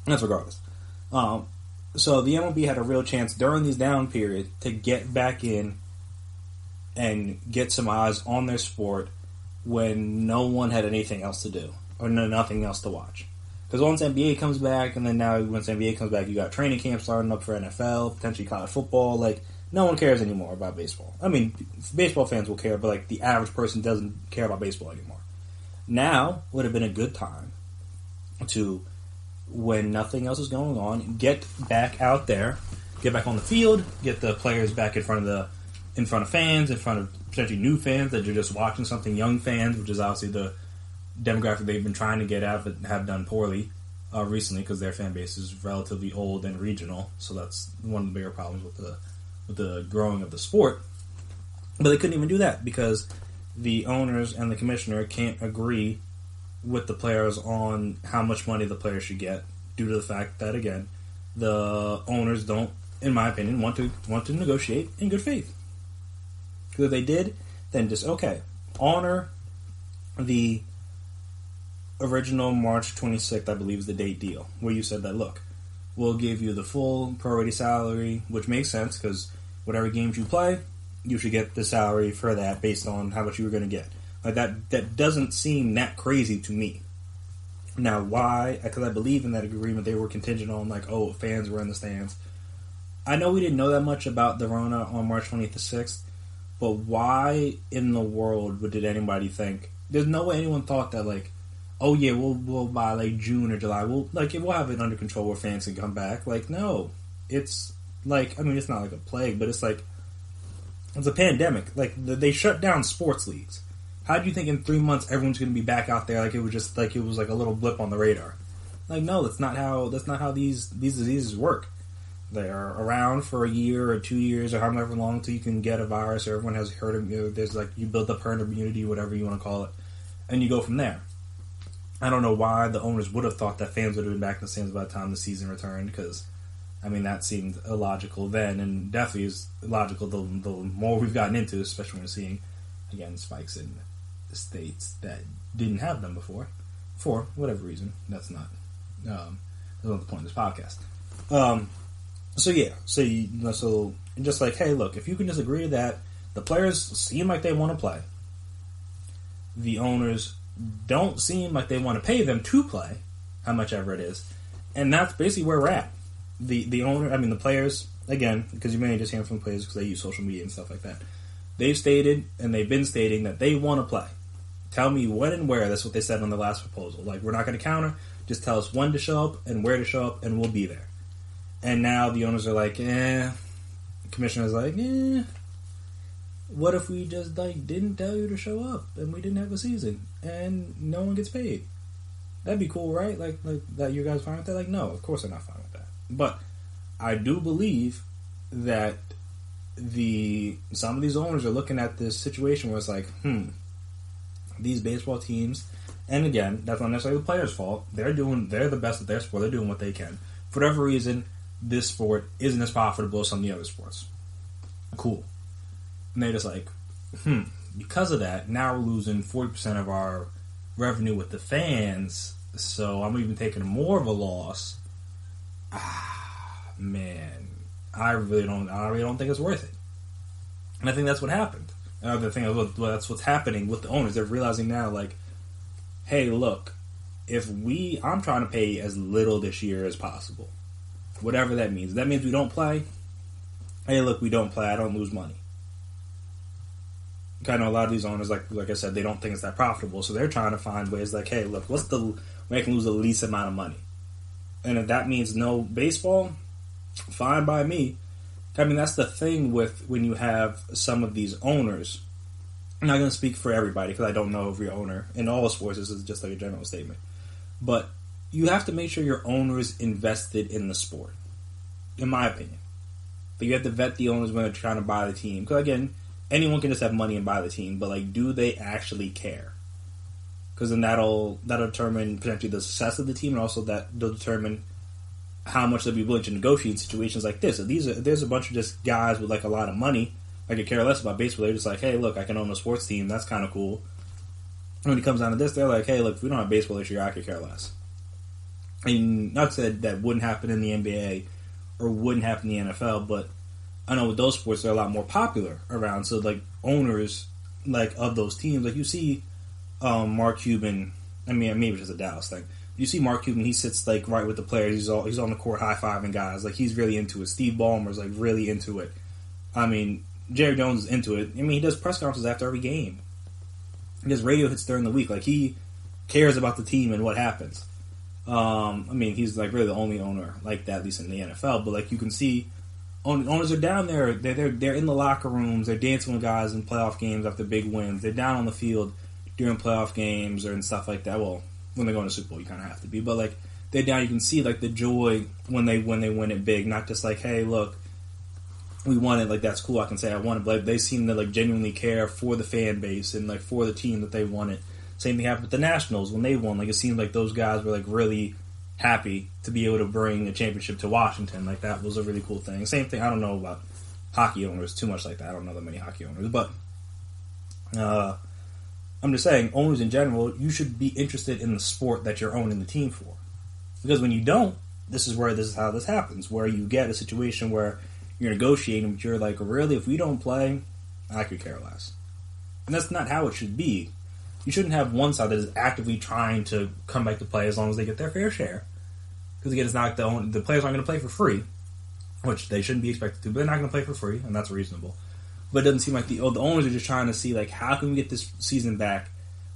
that's regardless. So the MLB had a real chance during these down periods to get back in and get some eyes on their sport when no one had anything else to do or nothing else to watch. Because once NBA comes back, and then now once NBA comes back, you got training camps starting up for NFL, potentially college football. Like no one cares anymore about baseball. I mean, baseball fans will care, but like the average person doesn't care about baseball anymore. Now would have been a good time to, when nothing else is going on, get back out there, get back on the field, get the players back in front of fans, in front of potentially new fans that you're just watching something, young fans, which is obviously the demographic they've been trying to get at but have done poorly recently because their fan base is relatively old and regional. So that's one of the bigger problems with the growing of the sport. But they couldn't even do that because the owners and the commissioner can't agree with the players on how much money the players should get due to the fact that, again, the owners don't, in my opinion, want to negotiate in good faith. Because if they did, then just, okay, honor the original March 26th, I believe is the date deal, where you said that, look, we'll give you the full prorated salary, which makes sense because whatever games you play, you should get the salary for that based on how much you were going to get. Like that doesn't seem that crazy to me. Now, why? Because I believe in that agreement they were contingent on, like, oh, fans were in the stands. I know we didn't know that much about the Rona on March 26th, but why in the world did anybody think? There's no way anyone thought that, like, oh yeah, we'll by like June or July, we'll have it under control where fans can come back. Like, no, it's like, I mean, it's not like a plague, but it's like it's a pandemic. Like they shut down sports leagues. How do you think in 3 months everyone's going to be back out there like it was just like it was like a little blip on the radar? Like, no, that's not how these diseases work. They're around for a year or 2 years or however long until you can get a virus or everyone has herd immunity. There's like you build up herd immunity, whatever you want to call it, and you go from there. I don't know why the owners would have thought that fans would have been back in the stands by the time the season returned, because I mean that seemed illogical then, and definitely is illogical the more we've gotten into, especially when we're seeing again spikes in the states that didn't have them before, for whatever reason. That's not the point of this podcast. So just like, hey, look, if you can just agree to that, the players seem like they want to play. The owners don't seem like they want to pay them to play, how much ever it is, and that's basically where we're at. The players, again, because you may just hear from players because they use social media and stuff like that. They've stated and they've been stating that they want to play. Tell me when and where. That's what they said on the last proposal. Like, we're not going to counter. Just tell us when to show up and where to show up, and we'll be there. And now the owners are like, The commissioner's like, what if we just didn't tell you to show up and we didn't have a season and no one gets paid? That'd be cool, right? Like that. You guys fine with that? Like, no, of course they're not fine with that. But I do believe that some of these owners are looking at this situation where it's like, these baseball teams, and again, that's not necessarily the players' fault. They're the best at their sport. They're doing what they can. For whatever reason, this sport isn't as profitable as some of the other sports. Cool. And they're just like, because of that, now we're losing 40% of our revenue with the fans So I'm even taking more of a loss. Man, I really don't think it's worth it. And I think that's what happened. The thing is, that's what's happening with the owners. They're realizing now, like, hey, look, I'm trying to pay as little this year as possible. Whatever that means. That means we don't play. Hey, look, we don't play. I don't lose money. I know a lot of these owners, like I said, they don't think it's that profitable. So they're trying to find ways like, hey, look, what's the way I can lose the least amount of money? And if that means no baseball, fine by me. I mean, that's the thing with when you have some of these owners. I'm not going to speak for everybody because I don't know every owner. In all sports, this is just like a general statement. But you have to make sure your owners invested in the sport, in my opinion. But you have to vet the owners when they're trying to buy the team. Because, again, anyone can just have money and buy the team. But, like, do they actually care? Because then that'll determine potentially the success of the team, and also that'll determine how much they'll be willing to negotiate in situations like this. So there's a bunch of just guys with like a lot of money. I could care less about baseball. They're just like, hey, look, I can own a sports team. That's kind of cool. And when it comes down to this, they're like, hey, look, if we don't have baseball this year, I could care less. And not said that wouldn't happen in the NBA or wouldn't happen in the NFL, but I know with those sports, they're a lot more popular around. So like owners like of those teams, like you see Mark Cuban. I mean, maybe it's just a Dallas thing. You see Mark Cuban, he sits like right with the players. He's on the court high-fiving guys. Like he's really into it. Steve Ballmer's like really into it. I mean, Jerry Jones is into it. I mean, he does press conferences after every game. He does radio hits during the week. Like he cares about the team and what happens. I mean, he's like really the only owner like that, at least in the NFL. But like you can see, owners are down there. They're in the locker rooms. They're dancing with guys in playoff games after big wins. They're down on the field during playoff games and stuff like that. Well, when they go into the Super Bowl, you kind of have to be. But, like, they're down. You can see, like, the joy when they win it big. Not just like, hey, look, we won it. Like, that's cool. I can say I won it. But like, they seem to, like, genuinely care for the fan base and, like, for the team that they won it. Same thing happened with the Nationals when they won. Like, it seemed like those guys were, like, really happy to be able to bring a championship to Washington. Like, that was a really cool thing. Same thing. I don't know about hockey owners too much like that. I don't know that many hockey owners. But, I'm just saying, owners in general, you should be interested in the sport that you're owning the team for. Because when you don't, this is how this happens, where you get a situation where you're negotiating, but you're like, really, if we don't play, I could care less. And that's not how it should be. You shouldn't have one side that is actively trying to come back to play as long as they get their fair share. Because again, it's not the players aren't going to play for free, which they shouldn't be expected to, but they're not going to play for free, and that's reasonable. But it doesn't seem like the owners are just trying to see, like, how can we get this season back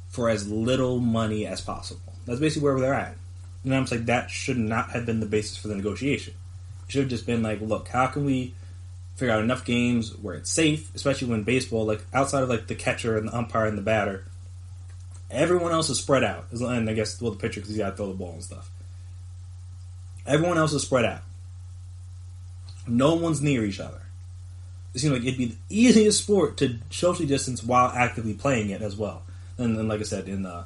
for as little money as possible. That's basically where they're at. You know, I'm saying that should not have been the basis for the negotiation. It should have just been like, look, how can we figure out enough games where it's safe, especially when baseball, like, outside of, like, the catcher and the umpire and the batter, everyone else is spread out. And I guess, well, the pitcher, because he's got to throw the ball and stuff. Everyone else is spread out. No one's near each other. It seems like it'd be the easiest sport to socially distance while actively playing it as well. And then, like I said, on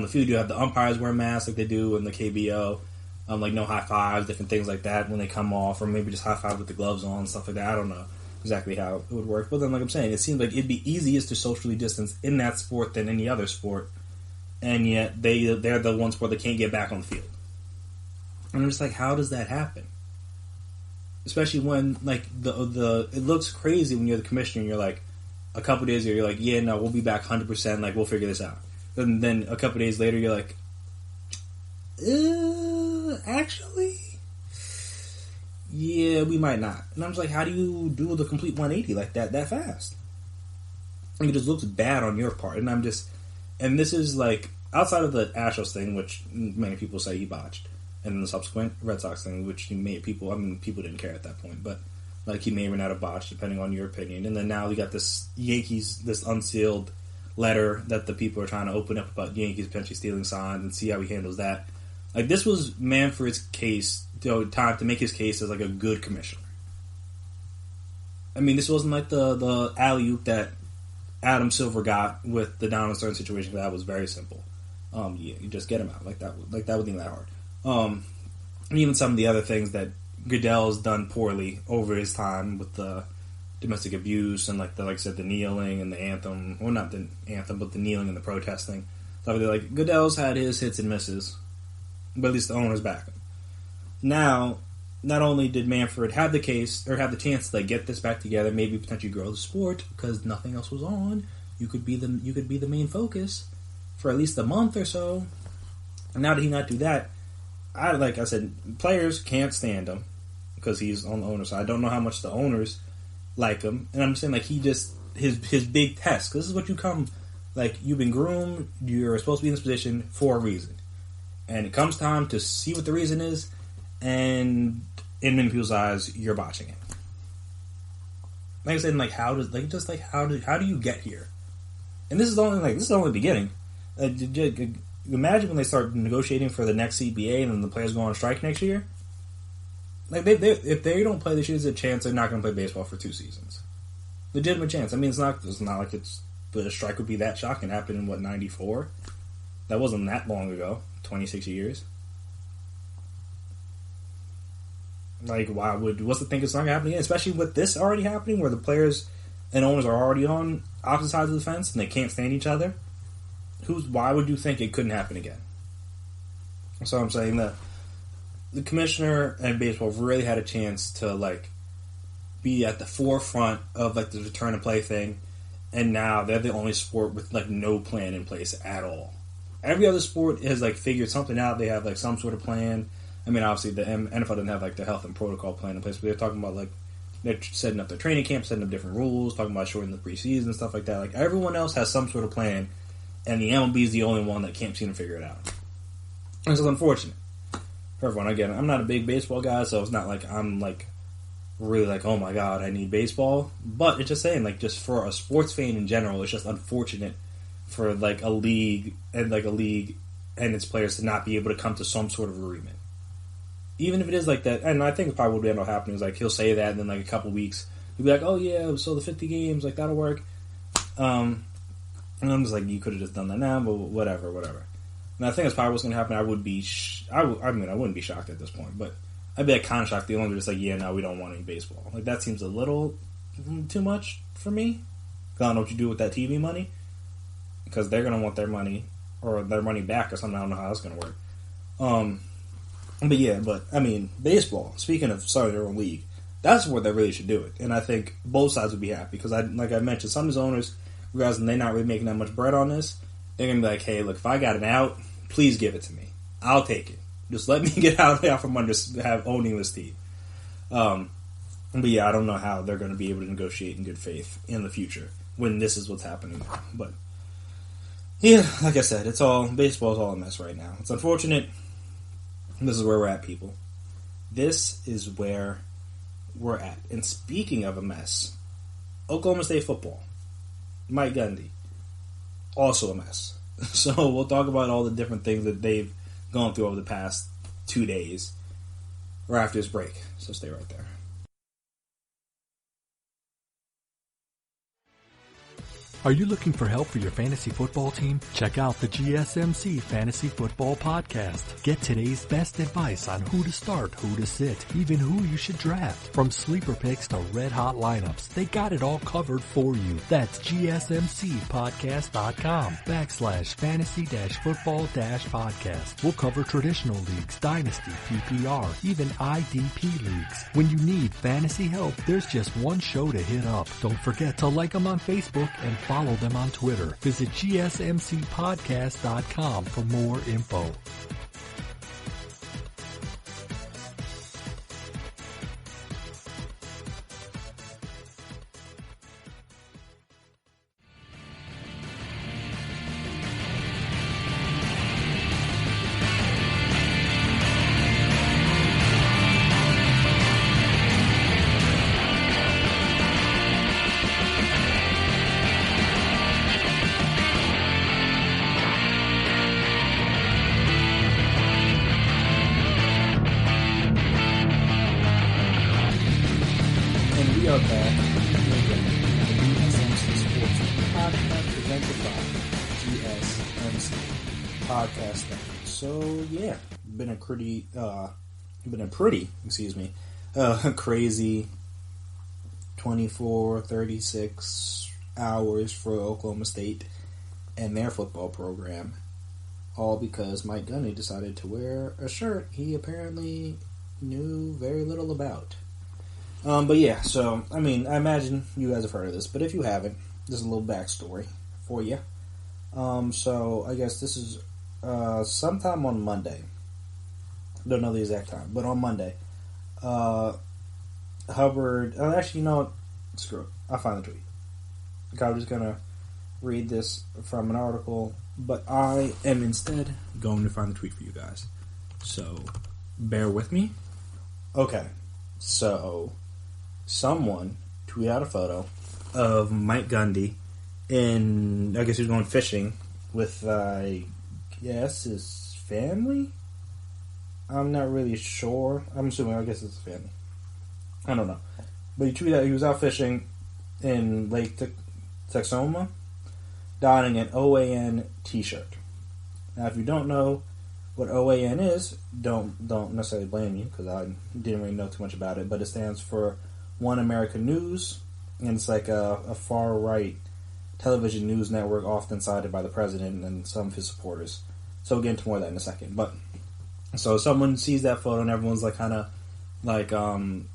the field, you have the umpires wear masks like they do in the KBO. Like no high fives, different things like that when they come off, or maybe just high five with the gloves on, stuff like that. I don't know exactly how it would work. But then, like I'm saying, it seems like it'd be easiest to socially distance in that sport than any other sport. And yet, they're the ones where they can't get back on the field. And I'm just like, how does that happen? Especially when, like, it looks crazy when you're the commissioner and you're like, a couple days ago, you're like, yeah, no, we'll be back 100%, like, we'll figure this out. And then a couple days later, you're like, actually, yeah, we might not. And I'm just like, how do you do the complete 180 like that fast? It just looks bad on your part. And and this is like, outside of the Astros thing, which many people say he botched, and then the subsequent Red Sox thing, which people didn't care at that point, but like he may or may not have botched, depending on your opinion. And then now we got this unsealed letter that the people are trying to open up about Yankees potentially stealing signs and see how he handles that. Like, this was Manfred's case, time to make his case as like a good commissioner. I mean, this wasn't like the alley-oop that Adam Silver got with the Donald Stern situation. That was very simple. Yeah, you just get him out. Like that wasn't even that hard. And even some of the other things that Goodell's done poorly over his time with the domestic abuse and like I said, the kneeling and the anthem. Well, not the anthem, but the kneeling and the protesting. Like Goodell's had his hits and misses, but at least the owners back him. Now, not only did Manfred have the chance to like get this back together, maybe potentially grow the sport because nothing else was on. You could be the main focus for at least a month or so. And now that he not do that, like I said, players can't stand him because he's on the owner's side. I don't know how much the owners like him, and I'm saying like he just his big test. Cause this is what you come like. You've been groomed. You're supposed to be in this position for a reason, and it comes time to see what the reason is. And in many people's eyes, you're botching it. Like I said, like how do you get here? And this is only beginning. Imagine when they start negotiating for the next CBA and then the players go on strike next year. Like if they don't play this year, there's a chance they're not going to play baseball for 2 seasons. Legitimate chance. I mean, it's not like the strike would be that shocking. It happened in what, 94? That wasn't that long ago. 26 years. Like, what's the thing it's not going to happen again? Especially with this already happening, where the players and owners are already on opposite sides of the fence and they can't stand each other. Why would you think it couldn't happen again? So I'm saying that the commissioner and baseball really had a chance to like be at the forefront of like the return to play thing, and now they're the only sport with like no plan in place at all. Every other sport has like figured something out. They have like some sort of plan. I mean, obviously the NFL doesn't have like the health and protocol plan in place, but they're talking about like they're setting up their training camp, setting up different rules, talking about shortening the preseason and stuff like that. Like everyone else has some sort of plan, and the MLB is the only one that can't seem to figure it out. And this is unfortunate for everyone. Again, I'm not a big baseball guy, so it's not like I'm like really like, oh my god, I need baseball. But it's just saying, like, just for a sports fan in general, it's just unfortunate for like a league and its players to not be able to come to some sort of agreement. Even if it is like that, and I think probably what will end up happening is like he'll say that, and then like a couple weeks he'll be like, oh yeah, so the 50 games, like that'll work. And I'm just like, you could have just done that now, but whatever. And I think that's probably what's going to happen. I wouldn't be shocked at this point, but I'd be like kind of shocked. The owners are just like, yeah, no, we don't want any baseball. Like that seems a little too much for me. I don't know what you do with that TV money, because they're going to want their money or their money back or something. I don't know how that's going to work. But I mean, baseball. Speaking of starting their own league, that's where they really should do it. And I think both sides would be happy because, like I mentioned, some of these owners, realizing they're not really making that much bread on this, they're gonna be like, "Hey, look, if I got an out, please give it to me. I'll take it. Just let me get out from under owning this team." But yeah, I don't know how they're going to be able to negotiate in good faith in the future when this is what's happening now. But yeah, like I said, baseball's all a mess right now. It's unfortunate. This is where we're at, people. This is where we're at. And speaking of a mess, Oklahoma State football, Mike Gundy, also a mess. So we'll talk about all the different things that they've gone through over the past 2 days right after this break. So stay right there. Are you looking for help for your fantasy football team? Check out the GSMC Fantasy Football Podcast. Get today's best advice on who to start, who to sit, even who you should draft. From sleeper picks to red hot lineups, they got it all covered for you. That's GSMCpodcast.com/fantasy-football-podcast. We'll cover traditional leagues, dynasty, PPR, even IDP leagues. When you need fantasy help, there's just one show to hit up. Don't forget to like them on Facebook and follow them on Twitter. Visit GSMCpodcast.com for more info. Crazy 36 hours for Oklahoma State and their football program. All because Mike Gundy decided to wear a shirt he apparently knew very little about. But yeah, so, I mean, I imagine you guys have heard of this, but if you haven't, there's a little backstory for you. So, I guess this is sometime on Monday. Don't know the exact time, but on Monday. Hubbard, actually, you know what? Screw it. I'll find the tweet. I'm just going to read this from an article, but I am instead going to find the tweet for you guys. So, bear with me. Okay, so someone tweeted out a photo of Mike Gundy in, I guess he was going fishing with, I guess, his family? I'm not really sure. I'm assuming, I guess it's his family. I don't know. But he tweeted out he was out fishing in Lake Texoma, donning an OAN t-shirt. Now, if you don't know what OAN is, don't necessarily blame you, because I didn't really know too much about it, but it stands for One American News, and it's like a far-right television news network often cited by the president and some of his supporters. So we'll get into more of that in a second. But so someone sees that photo and everyone's like kind of like, I don't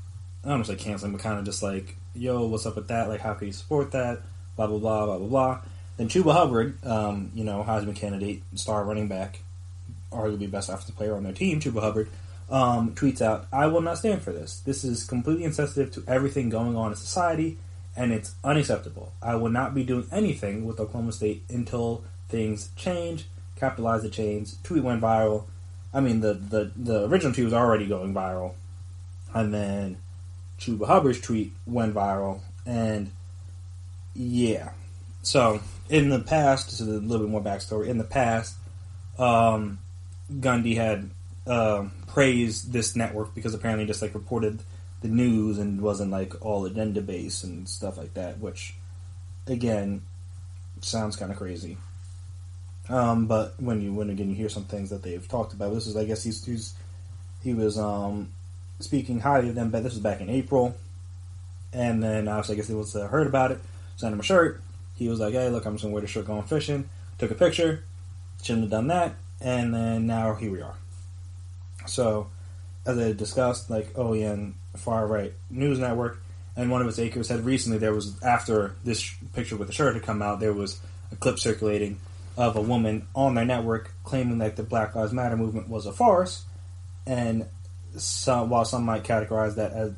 want to say canceling, but kind of just like, yo, what's up with that? Like, how can you support that? Blah, blah, blah, blah, blah, blah. Then Chuba Hubbard, Heisman candidate, star running back, arguably best offensive player on their team, Chuba Hubbard, tweets out, I will not stand for this. This is completely insensitive to everything going on in society, and it's unacceptable. I will not be doing anything with Oklahoma State until things change. Capitalize the change. Tweet went viral. I mean, the original tweet was already going viral. And then Chuba Hubbard's tweet went viral. And, yeah. So, in the past, this is a little bit more backstory. In the past, Gundy had praised this network because apparently just like reported the news and wasn't like all agenda based and stuff like that, which again sounds kind of crazy. But when you hear some things that they've talked about, this is, I guess he was speaking highly of them. But this was back in April, and then obviously I guess he was heard about it, sent him a shirt. He was like, hey, look, I'm just gonna wear the shirt going fishing. Took a picture. Shouldn't have done that. And then now here we are. So, as I discussed, like OAN, far-right news network, and one of its anchors said recently there was, after this picture with the shirt had come out, there was a clip circulating of a woman on their network claiming that the Black Lives Matter movement was a farce, and while some might categorize that as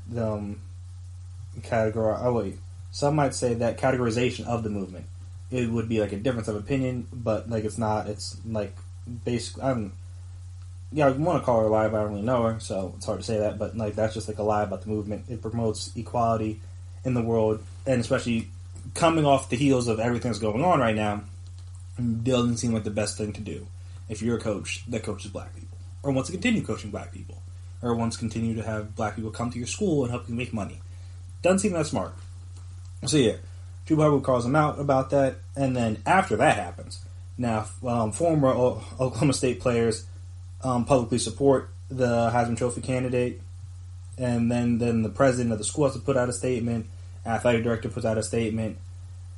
some might say that categorization of the movement, it would be like a difference of opinion, but like it's not. It's like basically, I want to call her a lie, but I don't really know her, so it's hard to say that. But like that's just like a lie about the movement. It promotes equality in the world, and especially coming off the heels of everything that's going on right now, doesn't seem like the best thing to do if you're a coach that coaches black people, or wants to continue coaching black people, or wants to continue to have black people come to your school and help you make money. Doesn't seem that smart. So yeah, Chuba Hubbard calls him out about that, and then after that happens, now former Oklahoma State players publicly support the Heisman Trophy candidate, and then the president of the school has to put out a statement, athletic director puts out a statement,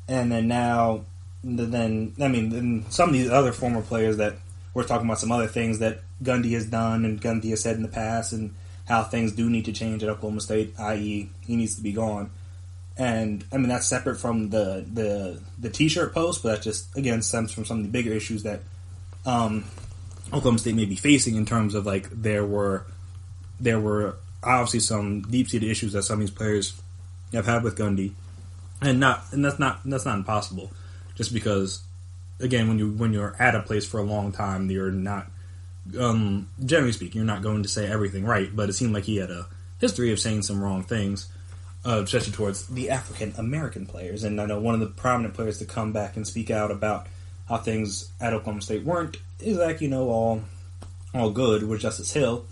and then now, then some of these other former players that we're talking about some other things that Gundy has done and Gundy has said in the past, and how things do need to change at Oklahoma State, i.e. he needs to be gone. And, I mean, that's separate from the T-shirt post, but that just, again, stems from some of the bigger issues that Oklahoma State may be facing in terms of, like, there were obviously some deep-seated issues that some of these players have had with Gundy. And that's not impossible. Just because, again, when you're at a place for a long time, you're not, generally speaking, you're not going to say everything right, but it seemed like he had a history of saying some wrong things, especially towards the African-American players. And I know one of the prominent players to come back and speak out about how things at Oklahoma State weren't exactly, all good was Justice Hill,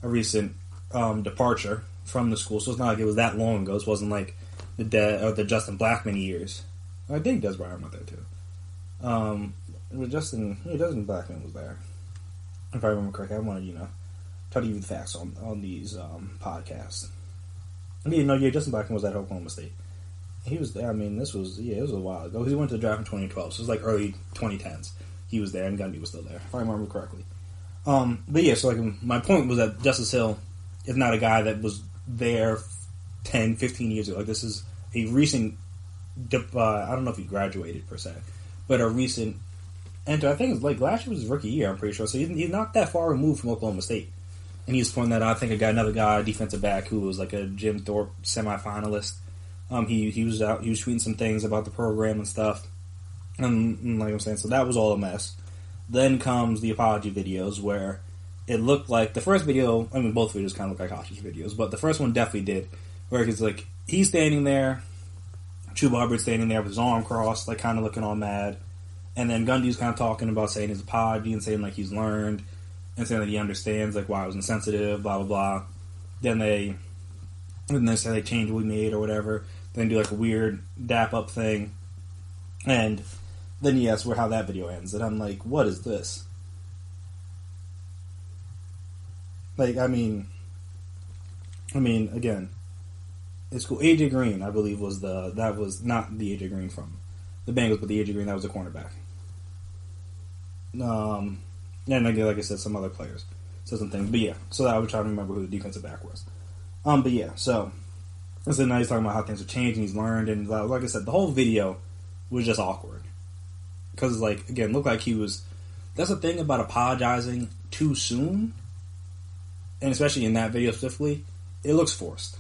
a recent departure from the school. So it's not like it was that long ago. This wasn't like the Justin Blackman years. I think Des Bryant went there too. But Justin Blackman was there. If I remember correctly, I want to, try to give you the facts on these podcasts. Justin Blackman was at Oklahoma State. He was there. I mean, it was a while ago. He went to the draft in 2012, so it was like early 2010s. he was there and Gundy was still there, if I remember correctly. But yeah, so like my point was that Justice Hill is not a guy that was there 10, 15 years ago. Like, this is a recent, I don't know if he graduated per se, but a recent enter. I think it's like last year was his rookie year, I'm pretty sure. So he's not that far removed from Oklahoma State. And he's pointing that out. I think another guy, defensive back, who was like a Jim Thorpe semifinalist. He was out. He was tweeting some things about the program and stuff. And like I'm saying, so that was all a mess. Then comes the apology videos where it looked like the first video. I mean, both videos kind of look like hockey videos, but the first one definitely did. Where it's like he's standing there, Chuba Hubbard's standing there with his arm crossed, like kind of looking all mad, and then Gundy's kind of talking about saying his apology and saying like he's learned and saying that he understands like why I was insensitive, blah blah blah. Then they say they changed what we made or whatever. Then do like a weird dap up thing, and then you ask how that video ends, and I'm like, what is this? Like, I mean, again, it's cool. AJ Green, I believe, that was not the AJ Green from the Bengals, but the AJ Green that was a cornerback. And again, like I said, some other players said some things, but yeah. So I was trying to remember who the defensive back was. But yeah, so now he's talking about how things have changed and he's learned, and like I said, the whole video was just awkward because, like, again, looked like he was. That's the thing about apologizing too soon, and especially in that video specifically, it looks forced.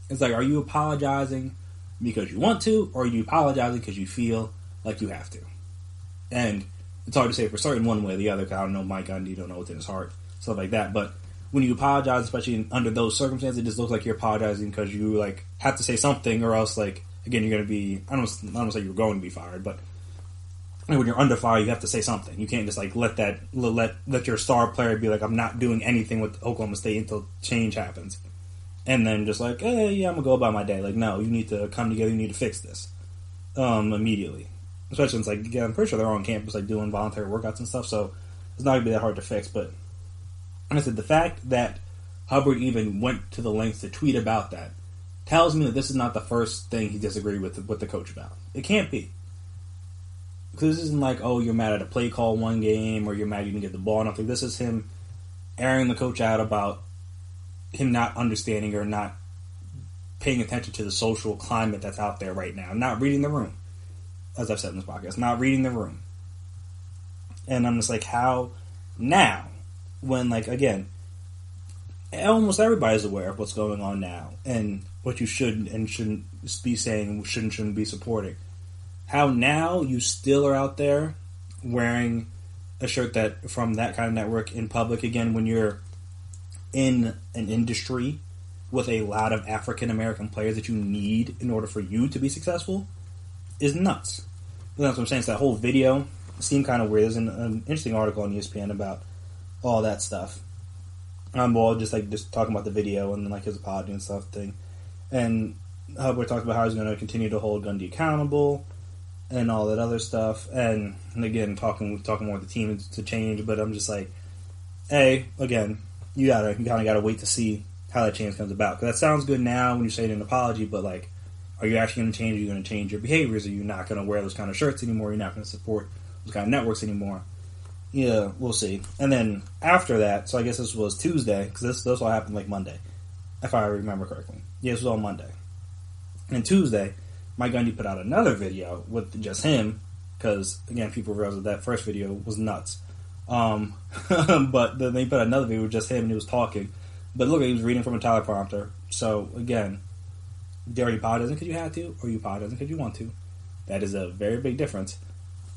It's like, are you apologizing because you want to, or are you apologizing because you feel like you have to? And it's hard to say for certain one way or the other, because I don't know Mike Gundy, don't know what's in his heart, stuff like that. But when you apologize, especially under those circumstances, it just looks like you're apologizing because you like have to say something, or else, like, again, you're going to be, I don't say you're going to be fired, but when you're under fire, you have to say something. You can't just like let your star player be like, I'm not doing anything with Oklahoma State until change happens. And then just like, hey, yeah, I'm going to go about my day. Like, no, you need to come together, you need to fix this immediately. Especially since, like, again, I'm pretty sure they're on campus, like, doing voluntary workouts and stuff, so it's not going to be that hard to fix. But like I said, the fact that Hubbard even went to the lengths to tweet about that tells me that this is not the first thing he disagreed with the coach about. It can't be. Because this isn't like, oh, you're mad at a play call one game, or you're mad you didn't get the ball. Nothing. This is him airing the coach out about him not understanding or not paying attention to the social climate that's out there right now. Not reading the room, as I've said in this podcast. Not reading the room. And I'm just like, how now? When, like, again, almost everybody's aware of what's going on now and what you should and shouldn't be saying, shouldn't be supporting. How now you still are out there wearing a shirt that from that kind of network in public again when you're in an industry with a lot of African American players that you need in order for you to be successful is nuts. But that's what I'm saying. So that whole video seemed kind of weird. There's an interesting article on ESPN about all that stuff. Well, just talking about the video and then like his apology and stuff thing. And Hubbard talked about how he's going to continue to hold Gundy accountable and all that other stuff. And again, talking more with the team to change. But I'm just like, hey, again, you kind of gotta wait to see how that change comes about. Because that sounds good now when you say it in an apology, but like, are you actually going to change? Are you going to change your behaviors? Are you not going to wear those kind of shirts anymore? You're not going to support those kind of networks anymore? Yeah, we'll see. And then after that, so I guess this was Tuesday, because this all happened like Monday, if I remember correctly. Yeah, this was on Monday. And Tuesday, Mike Gundy put out another video with just him, because, again, people realized that first video was nuts. But then they put out another video with just him, and he was talking. But look, he was reading from a teleprompter. So, again, are you apologizing because you had to, or are you apologizing because you want to? That is a very big difference.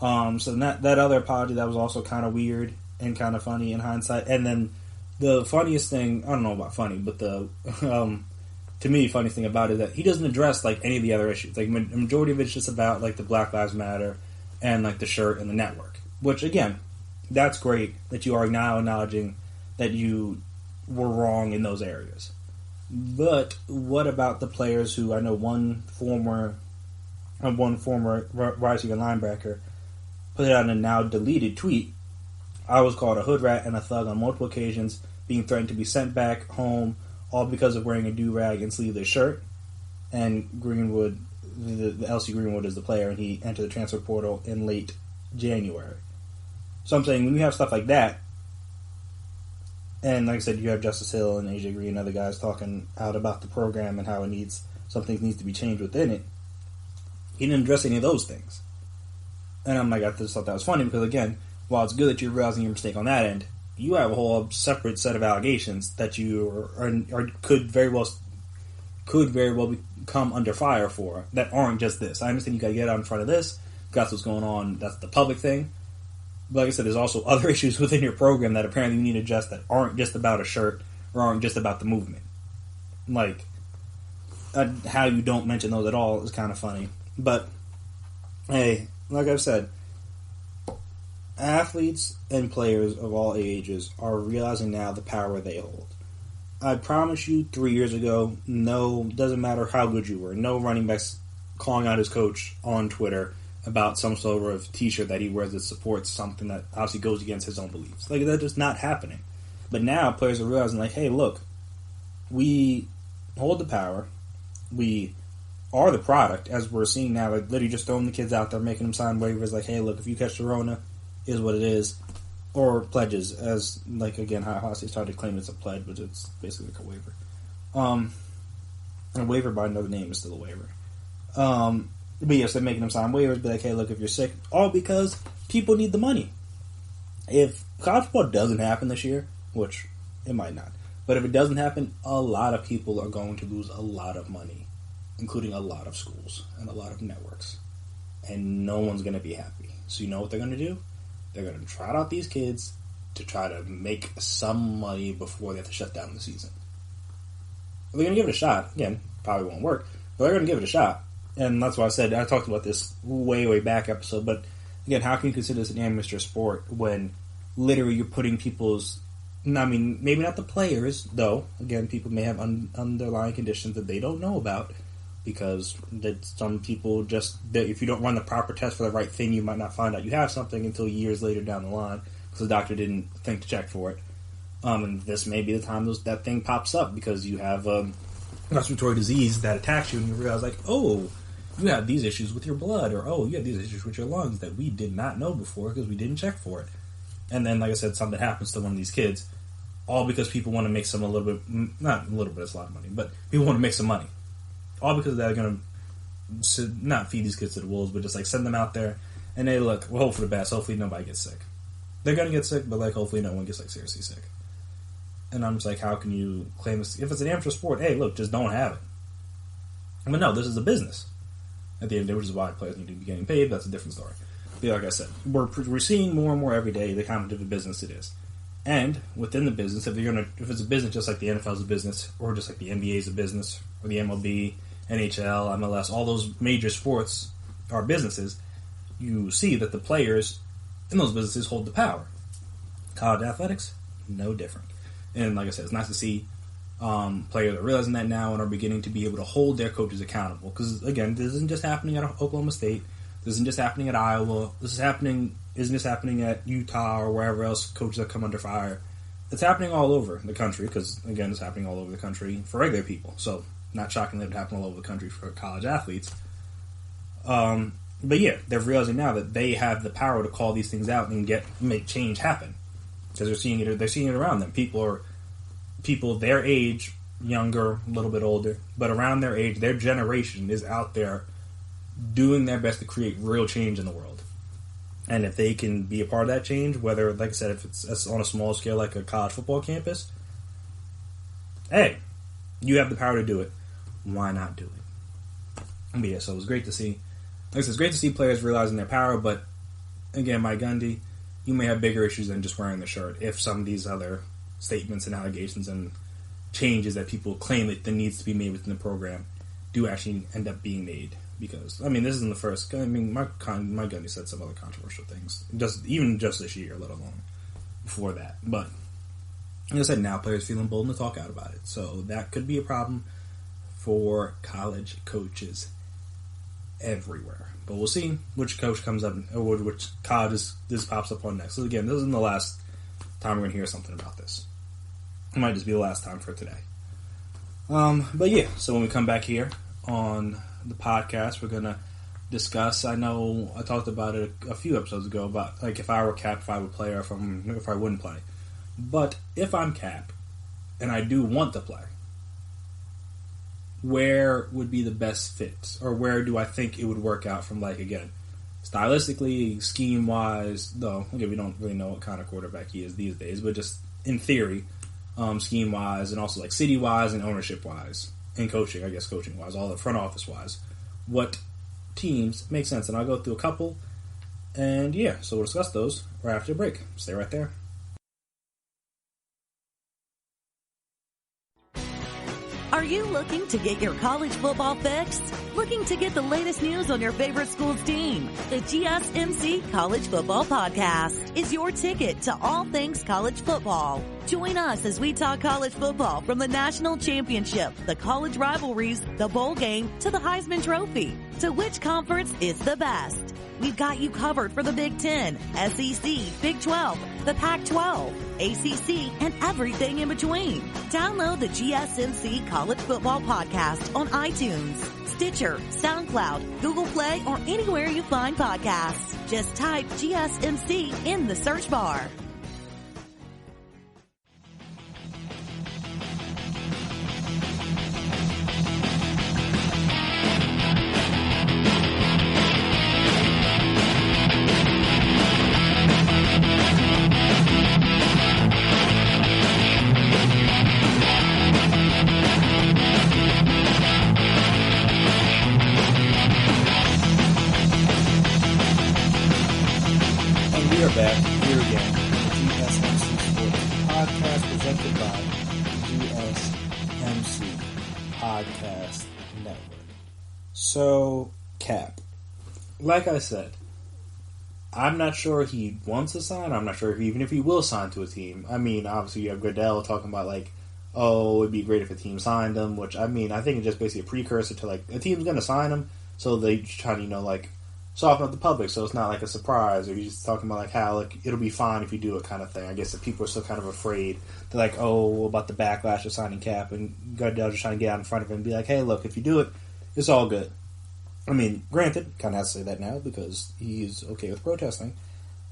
So that other apology, that was also kind of weird and kind of funny in hindsight. And then the funniest thing, I don't know about funny, but the to me, funniest thing about it is that he doesn't address like any of the other issues. Like, the majority of it's just about like the Black Lives Matter and like the shirt and the network. Which, again, that's great that you are now acknowledging that you were wrong in those areas. But what about the players who, I know one former wide receiver linebacker put it out in a now deleted tweet. I was called a hood rat and a thug on multiple occasions, being threatened to be sent back home, all because of wearing a do-rag and sleeveless shirt. And Greenwood, the LC Greenwood is the player, and he entered the transfer portal in late January. So I'm saying when you have stuff like that, and like I said, you have Justice Hill and AJ Green and other guys talking out about the program and how some things needs to be changed within it. He didn't address any of those things. And I'm like, I just thought that was funny because, again, while it's good that you're realizing your mistake on that end, you have a whole separate set of allegations that you could very well become under fire for that aren't just this. I understand you got to get out in front of this. That's what's going on. That's the public thing. But like I said, there's also other issues within your program that apparently you need to adjust that aren't just about a shirt or aren't just about the movement. Like, how you don't mention those at all is kind of funny. But, hey, like I've said, athletes and players of all ages are realizing now the power they hold. I promise you 3 years ago, doesn't matter how good you were, no running backs calling out his coach on Twitter about some sort of t-shirt that he wears that supports something that obviously goes against his own beliefs. Like, that's just not happening. But now players are realizing, like, hey, look, we hold the power. We are the product, as we're seeing now. Like, literally just throwing the kids out there, making them sign waivers like, hey, look, if you catch the Rona, is what it is. Or pledges, as, like, again, how Hossie started claiming it's a pledge, but it's basically like a waiver. A waiver by another name is still a waiver. But yes, they're making them sign waivers, be like, hey, look, if you're sick, all because people need the money. If college football doesn't happen this year, which it might not, but if it doesn't happen, a lot of people are going to lose a lot of money, including a lot of schools and a lot of networks. And no one's going to be happy. So you know what they're going to do? They're going to trot out these kids to try to make some money before they have to shut down the season. They're going to give it a shot. Again, probably won't work, but they're going to give it a shot. And that's why I talked about this way back episode, but again, how can you consider this an amateur sport when literally you're putting maybe not the players, though, again, people may have underlying conditions that they don't know about, because that some people if you don't run the proper test for the right thing, you might not find out you have something until years later down the line, because the doctor didn't think to check for it. And this may be the time that thing pops up, because you have respiratory disease that attacks you, and you realize, like, oh, you have these issues with your blood, or oh, you have these issues with your lungs that we did not know before because we didn't check for it. And then, like I said, something happens to one of these kids, all because people want to make some not a little bit, it's a lot of money, but people want to make some money. All because they're going to not feed these kids to the wolves, but just like send them out there, and they look, we'll hope for the best, hopefully nobody gets sick. They're going to get sick, but like hopefully no one gets like seriously sick. And I'm just like, how can you claim this? If it's an amateur sport, hey, look, just don't have it. But no, this is a business at the end of the day, which is why players need to be getting paid. That's a different story. But like I said, we're seeing more and more every day the kind of business it is. And within the business, if it's a business just like the NFL is a business, or just like the NBA is a business, or the MLB, NHL, MLS, all those major sports are businesses, you see that the players in those businesses hold the power. College athletics, no different. And like I said, it's nice to see players are realizing that now and are beginning to be able to hold their coaches accountable. Because, again, this isn't just happening at Oklahoma State. This isn't just happening at Iowa. Isn't just happening at Utah or wherever else coaches have come under fire. It's happening all over the country because, again, it's happening all over the country for regular people. So, not shocking that it happened all over the country for college athletes. But, yeah, they're realizing now that they have the power to call these things out and make change happen. Because they're seeing it around them. People their age, younger, a little bit older, but around their age, their generation is out there doing their best to create real change in the world. And if they can be a part of that change, whether, like I said, if it's on a small scale like a college football campus, hey, you have the power to do it. Why not do it? But yeah, so it was great to see. Like I said, it's great to see players realizing their power, but again, Mike Gundy, you may have bigger issues than just wearing the shirt if some of these other statements and allegations and changes that people claim that needs to be made within the program do actually end up being made. Because, I mean, this isn't the first. I mean, Mike Gundy said some other controversial things, even just this year, let alone before that. But, like I said, now players feeling bold to talk out about it. So that could be a problem for college coaches everywhere. But we'll see which coach comes up, or which college this pops up on next. So again, this isn't the last time we're going to hear something about this. It might just be the last time for today. But yeah, so when we come back here on the podcast, we're going to discuss. I know I talked about it a few episodes ago about like if I were Kaep, if I would play or if I wouldn't play. But if I'm Kaep and I do want to play, where would be the best fit, or where do I think it would work out from, like, again, stylistically, scheme wise? Though again, we don't really know what kind of quarterback he is these days, but just in theory, scheme wise, and also like city wise and ownership wise, and coaching, I guess coaching wise, all the front office wise, what teams make sense? And I'll go through a couple, and yeah, so we'll discuss those right after the break. Stay right there. Are you looking to get your college football fix? Looking to get the latest news on your favorite school's team? The GSMC College Football Podcast is your ticket to all things college football. Join us as we talk college football from the national championship, the college rivalries, the bowl game, to the Heisman Trophy. To which conference is the best? We've got you covered for the Big Ten, SEC, Big 12, the Pac-12, ACC, and everything in between. Download the GSMC College Football Podcast on iTunes, Stitcher, SoundCloud, Google Play, or anywhere you find podcasts. Just type GSMC in the search bar. Back here again, the GSMC Sports Podcast presented by GSMC Podcast Network. So, Kaep, like I said, I'm not sure he wants to sign. I'm not sure even if he will sign to a team. I mean, obviously you have Goodell talking about like, oh, it'd be great if a team signed him, which I mean, I think it's just basically a precursor to like a team's going to sign him, so they try to, like, soften up the public, so it's not like a surprise, or he's just talking about like how like it'll be fine if you do it kind of thing. I guess that people are still kind of afraid. They're like, oh, about the backlash of signing Kaep, and Goodell's just trying to get out in front of him and be like, hey, look, if you do it, it's all good. I mean, granted, kind of has to say that now because he's okay with protesting,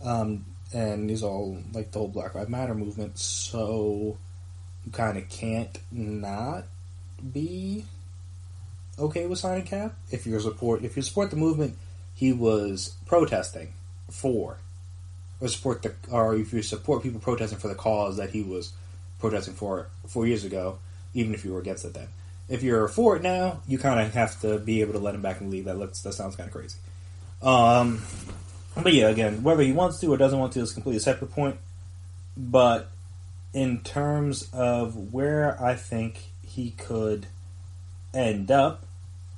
and he's all like the whole Black Lives Matter movement, so you kind of can't not be okay with signing Kaep if you support the movement he was protesting for, or if you support people protesting for the cause that he was protesting for 4 years ago, even if you were against it then. If you're for it now, you kind of have to be able to let him back in the league. That sounds kind of crazy. But yeah, again, whether he wants to or doesn't want to is a completely separate point. But in terms of where I think he could end up,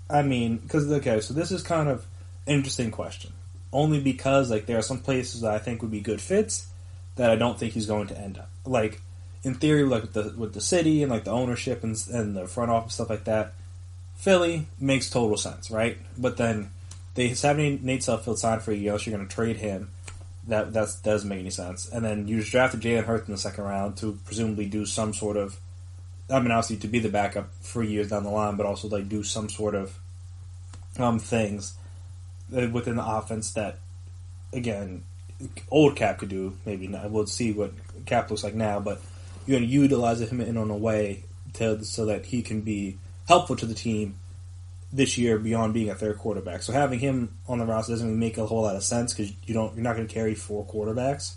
I mean, because, okay, so this is kind of interesting question, only because like there are some places that I think would be good fits that I don't think he's going to end up. Like in theory, like with the city and like the ownership and the front office stuff like that, Philly makes total sense, right? But then they have Nate Sudfeld signed for a year, so you're going to trade him. That doesn't make any sense. And then you just drafted Jalen Hurts in the second round to presumably do some sort of, I mean, obviously to be the backup for years down the line, but also like do some sort of things within the offense that, again, old Kaep could do. Maybe not. We'll see what Kaep looks like now, but you're going to utilize him in a way so that he can be helpful to the team this year beyond being a third quarterback. So having him on the roster doesn't really make a whole lot of sense because you're not going to carry 4 quarterbacks,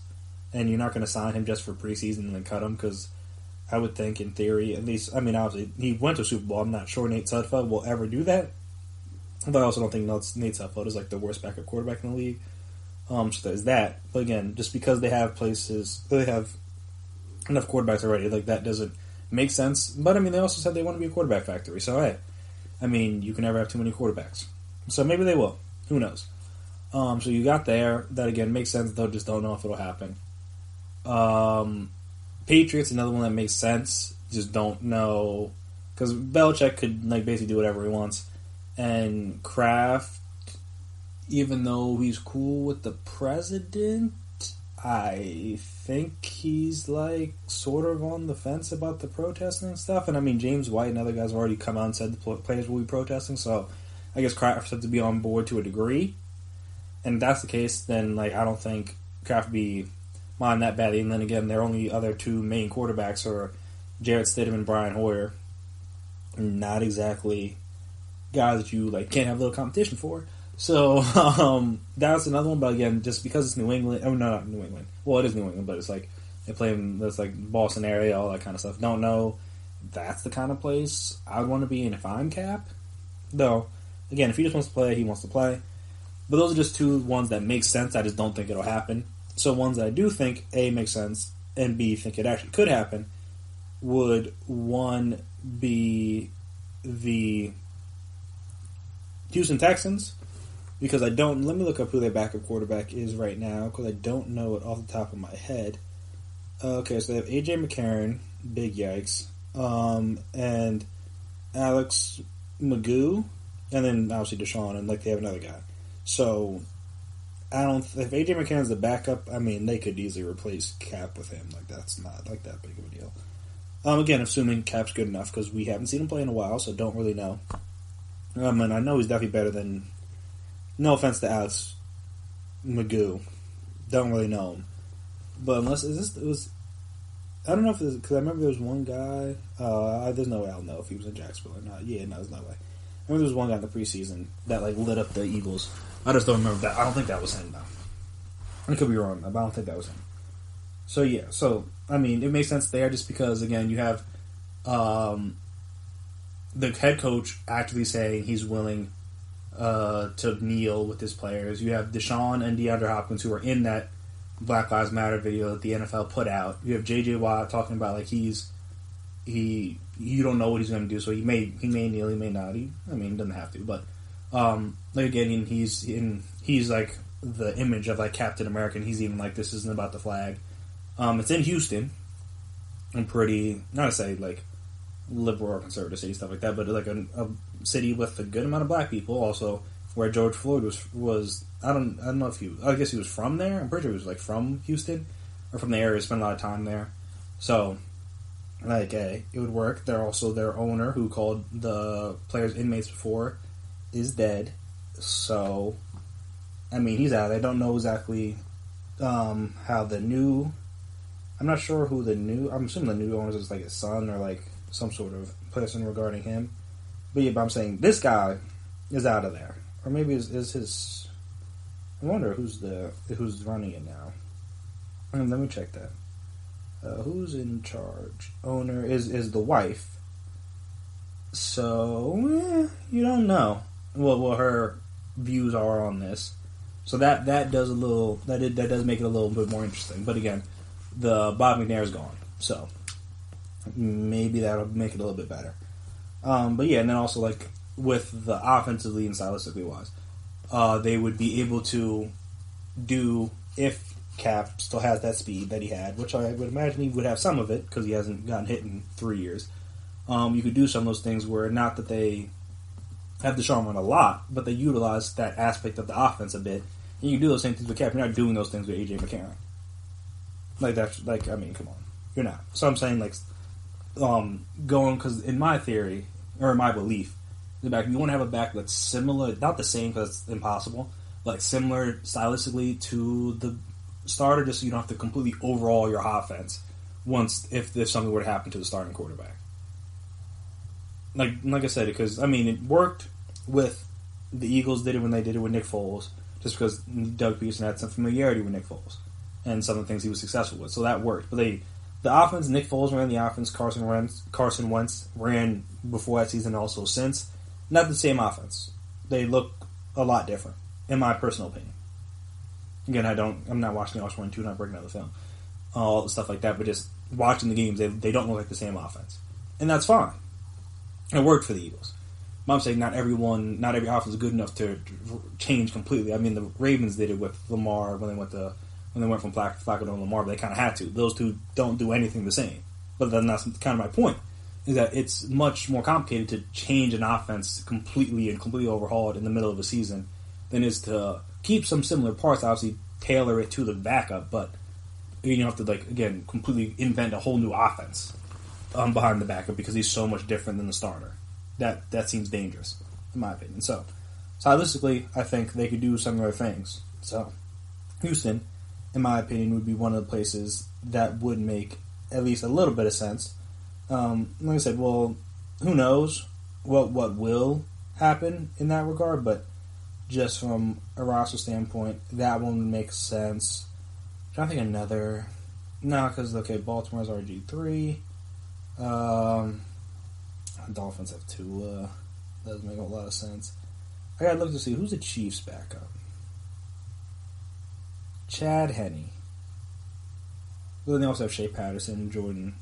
and you're not going to sign him just for preseason and then cut him because I would think, in theory, at least, I mean, obviously, he went to a Super Bowl. I'm not sure Nate Sudfeld will ever do that. But I also don't think Nate Sudfeld is like the worst backup quarterback in the league. So there's that. But again, just because they have enough quarterbacks already, like that doesn't make sense. But I mean, they also said they want to be a quarterback factory. So hey, I mean, you can never have too many quarterbacks. So maybe they will. Who knows? So you got there. That again makes sense. Though just don't know if it'll happen. Patriots, another one that makes sense. Just don't know because Belichick could like basically do whatever he wants. And Kraft, even though he's cool with the president, I think he's like sort of on the fence about the protesting and stuff. And I mean, James White and other guys have already come out and said the players will be protesting, so I guess Kraft have to be on board to a degree. And if that's the case, then like I don't think Kraft be mind that badly. And then again, their only other two main quarterbacks are Jarrett Stidham and Brian Hoyer. Not exactly guys that you like can't have a little competition for. So that's another one. But again, just because it's New England, oh no, not New England. Well, it is New England, but it's like they play in this like Boston area, all that kind of stuff. Don't know. That's the kind of place I would want to be in if I'm Kaep. Though, again, if he just wants to play, he wants to play. But those are just two ones that make sense. I just don't think it'll happen. So ones that I do think, A, make sense, and B, think it actually could happen, would one be the Houston Texans, because I don't, let me look up who their backup quarterback is right now, because I don't know it off the top of my head. Okay, so they have A.J. McCarron, big yikes, and Alex Magoo, and then obviously Deshaun, and like they have another guy. So if A.J. McCarron's the backup, I mean, they could easily replace Kaep with him. Like, that's not like that big of a deal. Again, assuming Cap's good enough, because we haven't seen him play in a while, so don't really know. And I know he's definitely better than, no offense to Alex Magoo, don't really know him. But unless, I don't know if this, because I remember there was one guy, there's no way I'll know if he was in Jacksonville or not. Yeah, no, there's no way. I remember there was one guy in the preseason that like lit up the Eagles. I just don't remember that. I don't think that was him, though. I could be wrong, but I don't think that was him. So, yeah. So, I mean, it makes sense there just because, again, you have the head coach actively saying he's willing to kneel with his players. You have Deshaun and DeAndre Hopkins who are in that Black Lives Matter video that the NFL put out. You have J.J. Watt talking about, like, you don't know what he's going to do, so he may kneel, he may not. He doesn't have to, but like again, he's like the image of like Captain America. And he's even like, this isn't about the flag. It's in Houston. I'm pretty, not to say like liberal or conservative city, stuff like that, but like a city with a good amount of black people. Also, where George Floyd was I don't know if I guess he was from there. I'm pretty sure he was like from Houston or from the area. Spent a lot of time there, so. Like, it would work. They're also their owner, who called the players inmates before, is dead. So, I mean, he's out. I don't know exactly how the new... I'm not sure who I'm assuming the new owner is like his son or like some sort of person regarding him. But yeah, but I'm saying this guy is out of there. Or maybe is his... I wonder who's running it now. Let me check that. Who's in charge? Owner is the wife. So, you don't know what her views are on this. So that does make it a little bit more interesting. But again, the Bob McNair is gone, so maybe that'll make it a little bit better. But yeah, and then also like with the offensively and stylistically wise, they would be able to do if Kaep still has that speed that he had, which I would imagine he would have some of it because he hasn't gotten hit in 3 years. You could do some of those things where not that they have Deshaun run a lot, but they utilize that aspect of the offense a bit. And you can do those same things with Kaep. You're not doing those things with A.J. McCarron. Like that's like I mean, come on, you're not. So I'm saying like going because in my theory or in my belief, you want to have a back that's similar, not the same because it's impossible, like similar stylistically to the starter, just so you don't have to completely overhaul your offense if something were to happen to the starting quarterback. Like I said, because I mean it worked with the Eagles. Did it when they did it with Nick Foles, just because Doug Peterson had some familiarity with Nick Foles and some of the things he was successful with, so that worked. But the offense, Nick Foles ran the offense. Carson Wentz ran before that season, also since. Not the same offense. They look a lot different, in my personal opinion. Again, I'm not watching the Oscar 1 2, not breaking out the film, all the stuff like that, but just watching the games, they don't look like the same offense. And that's fine. It worked for the Eagles. But I'm saying not every offense is good enough to change completely. I mean, the Ravens did it with Lamar when they went from Flacco to Lamar, but they kind of had to. Those two don't do anything the same. But then that's kind of my point, is that it's much more complicated to change an offense completely overhaul it in the middle of a season than it is to keep some similar parts, obviously tailor it to the backup, but you don't have to, like, again, completely invent a whole new offense behind the backup because he's so much different than the starter. That seems dangerous, in my opinion. So, stylistically, I think they could do some other things. So, Houston, in my opinion, would be one of the places that would make at least a little bit of sense. Like I said, well, who knows what will happen in that regard, but just from a roster standpoint, that one would make sense. I'm trying to think another. No, because, okay, Baltimore's RG3. Dolphins have Tua. Doesn't make a lot of sense. I gotta look to see who's the Chiefs' backup. Chad Henne. Then they also have Shea Patterson and Jordan